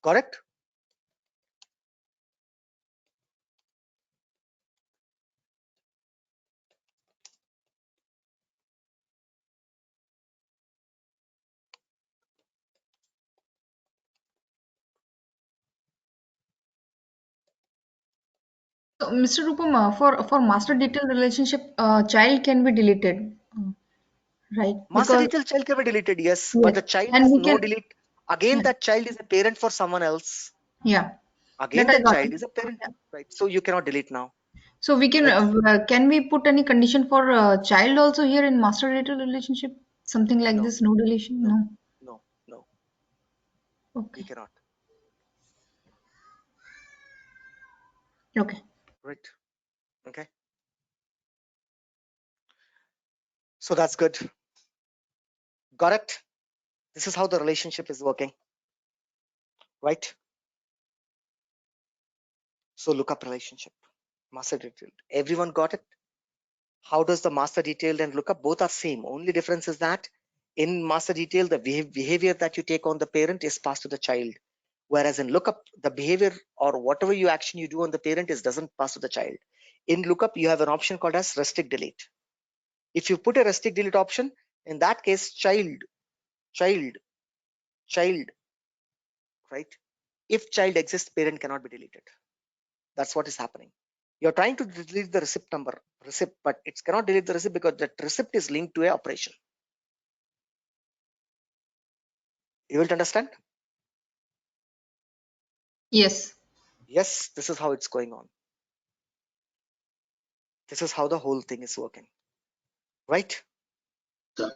Correct? So, Mr. Rupam, for master detail relationship, child can be deleted, right? Master Because detail child can be deleted, yes, but yes, the child and has we no can, delete. Again, yeah, that child is a parent for someone else. yeah, Again, that I that got child it. is a parent, Yeah. right? So you cannot delete now, So we right? can we put any condition for child also here in master data relationship? Something like No, this, no deletion? no, No. no, we Okay. cannot, Okay. right? Okay, so that's good. Got it? This is how the relationship is working, right? So look up relationship, master detailed. Everyone got it? How does the master detailed and lookup? Both are same. Only difference is that in master detail, the behavior that you take on the parent is passed to the child. Whereas in lookup, the behavior or whatever you action you do on the parent is doesn't pass to the child. In lookup, you have an option called as restrict delete. If you put a restrict delete option, in that case, child, right? If child exists, parent cannot be deleted. That's what is happening. You're trying to delete the receipt, but it cannot delete the receipt because that receipt is linked to a operation. You will understand? Yes. Yes, this is how it's going on. This is how the whole thing is working, right? Sir.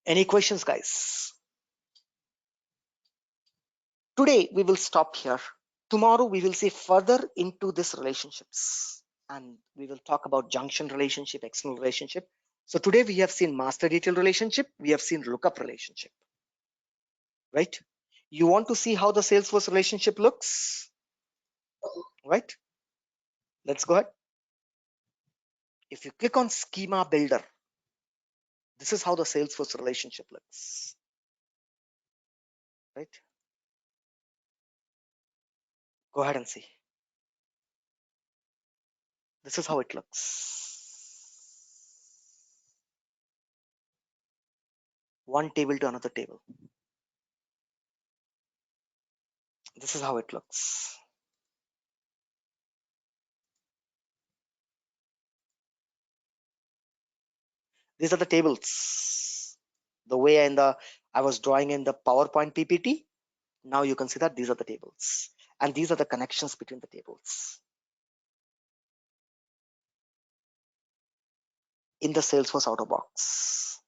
Any questions, guys? Today we will stop here. Tomorrow we will see further into these relationships and we will talk about junction relationship, external relationship. So today we have seen master detail relationship, we have seen lookup relationship, right? You want to see how the Salesforce relationship looks, right? Let's go ahead. If you click on schema builder, this is how the Salesforce relationship looks, right? Go ahead and see. This is how it looks. One table to another table. This is how it looks. These are the tables. The way I was drawing in the PowerPoint PPT. Now you can see that these are the tables. And these are the connections between the tables in the Salesforce outer box.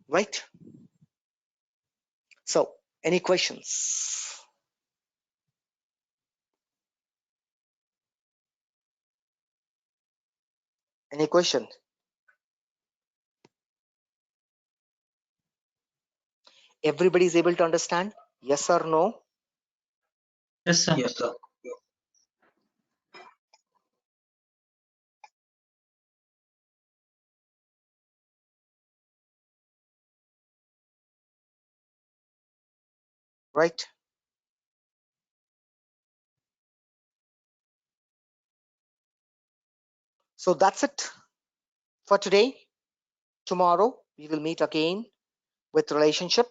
Right? So, any questions? Any question? Everybody is able to understand? Yes or no? Yes, sir. Yes, sir. Right? So that's it for today. Tomorrow we will meet again with relationship.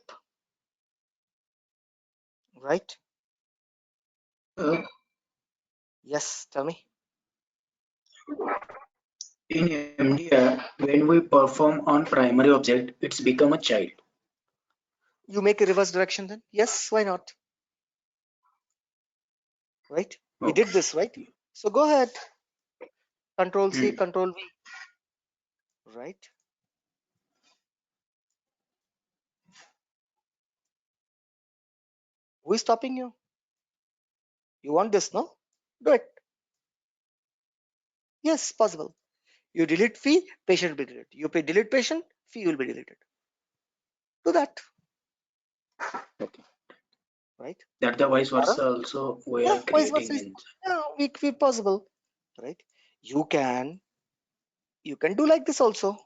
Right? Uh, Yes, tell me. in MDR, when we perform on primary object, it's become a child. You make a reverse direction then? Yes, why not? Right? We Okay. did this, right? So go ahead. Control C, Hmm. Control V. Right? Who is stopping you? You want this, no? Do it. Yes, possible. You delete fee, patient will be deleted. You pay delete patient, fee will be deleted. Do that. Okay. Right? That the vice Aaron? versa also we Yeah, are vice creating versa is in. yeah, we possible. Right? You can do like this also.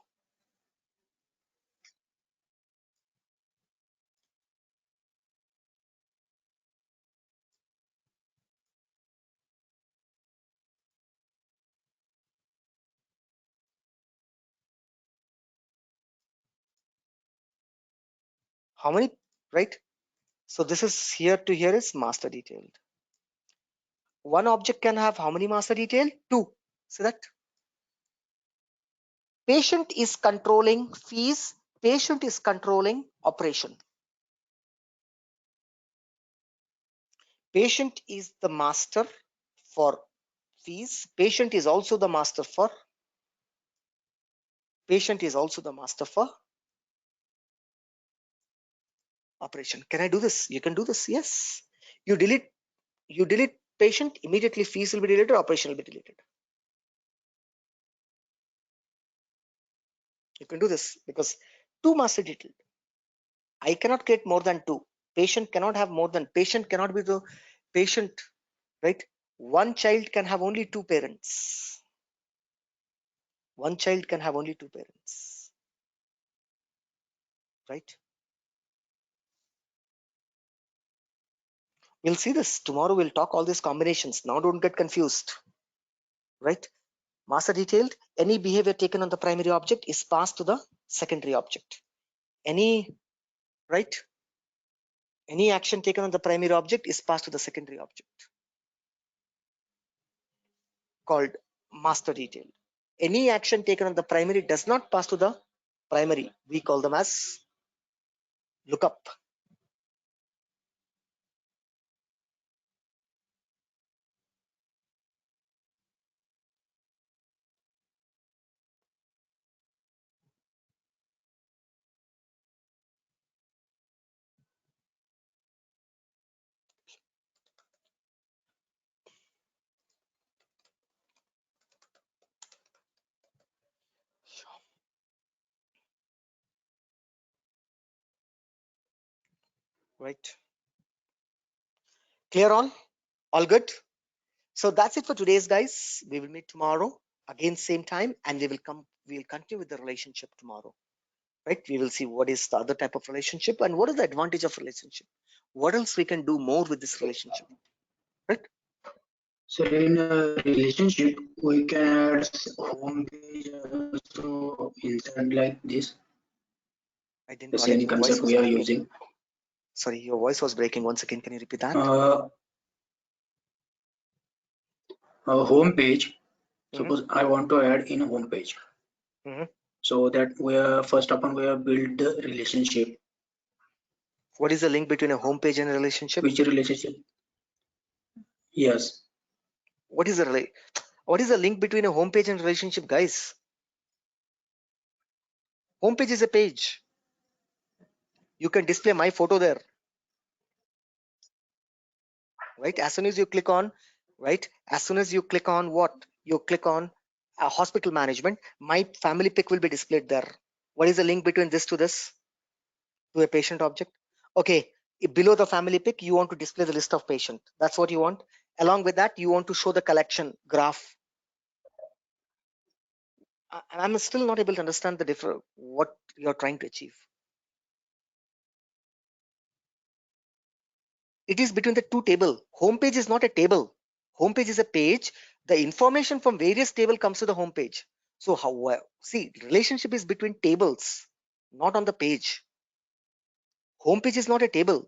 How many? Right? So this is here to here is master detailed. One object can have how many master detail? Two. See that? Patient is controlling fees. Patient is controlling operation. Patient is the master for fees. Patient is also the master for operation. Can I do this? You can do this. Yes. You delete patient, immediately fees will be deleted, operation will be deleted. You can do this because two master detailed. I cannot create more than two. Patient cannot have more than patient cannot be the patient, right? One child can have only two parents. One child can have only two parents, right? We'll see this tomorrow. We'll talk all these combinations. Now don't get confused, right? Master detailed, any behavior taken on the primary object is passed to the secondary object. Any, right? Any action taken on the primary object is passed to the secondary object called master detailed. Any action taken on the primary does not pass to the primary. We call them as lookup. Right? Clear on? All good? So that's it for today's, guys. We will meet tomorrow again, same time, and we'll continue with the relationship tomorrow. Right? We will see what is the other type of relationship and what is the advantage of relationship. What else we can do more with this relationship, right? So in a relationship, we can add home page also inside like this. I didn't The got it. same Your voice concept was we are breaking. using. Sorry, your voice was breaking. Once again, can you repeat that? A home page. Mm-hmm. Suppose I want to add in a home page. Mm-hmm. So that we are first upon we are build the relationship. What is the link between a home page and a relationship? Which relationship? Yes. What is the link between a home page and relationship, guys? Home page is a page. You can display my photo there, right? As soon as you click on, right? As soon as you click on what? You click on hospital management. My family pic will be displayed there. What is the link between this to this? To a patient object? Okay, below the family pick, you want to display the list of patient. That's what you want. Along with that, you want to show the collection graph. I'm still not able to understand the what you're trying to achieve. It is between the two table. Homepage is not a table. Homepage is a page. The information from various table comes to the homepage. So see, relationship is between tables, not on the page. Homepage is not a table.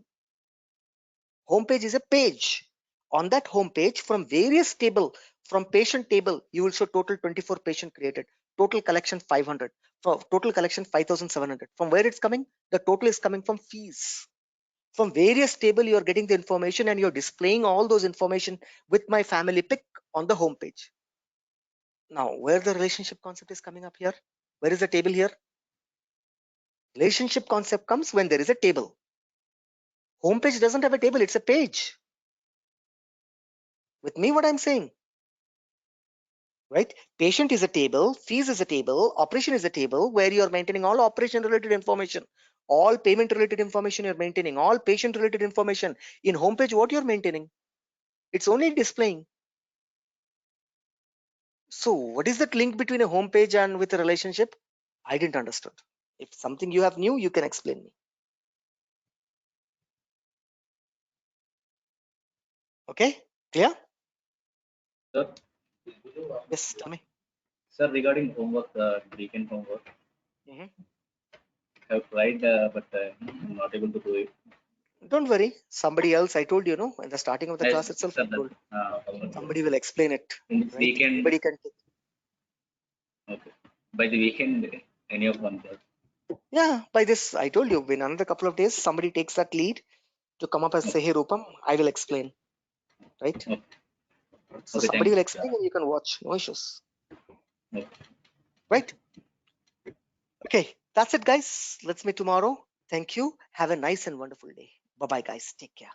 Homepage is a page. On that homepage, from various table, from patient table, you will show total 24 patient created, total collection 500, for total collection 5,700. From where it's coming? The total is coming from fees. From various table, you are getting the information and you're displaying all those information with my family pick on the homepage. Now, where the relationship concept is coming up here? Where is the table here? Relationship concept comes when there is a table. Homepage doesn't have a table, it's a page. With me, what I'm saying, right? Patient is a table, fees is a table, operation is a table where you are maintaining all operation related information, all payment related information you're maintaining, all patient related information. In homepage, what you're maintaining? It's only displaying. So what is that link between a homepage and with a relationship? I didn't understand. If something you have new, you can explain me. Okay, clear? Sir, Yes, tell me. sir, regarding homework, weekend homework, Mhm. I've tried, but I'm not able to do it. Don't worry, somebody else, I told you, no, in the starting of the class itself, Sir, I told that, somebody will explain it, in this right? weekend, Anybody can take. okay. By the weekend, any of one, sir. Yeah, by this, I told you, in another couple of days, somebody takes that lead to come up and say, hey, Rupam, I will explain, right? Okay. So Okay, somebody thank will you. explain and you can watch, no issues, Okay. right? Okay, that's it, guys. Let's meet tomorrow. Thank you. Have a nice and wonderful day. Bye-bye, guys. Take care.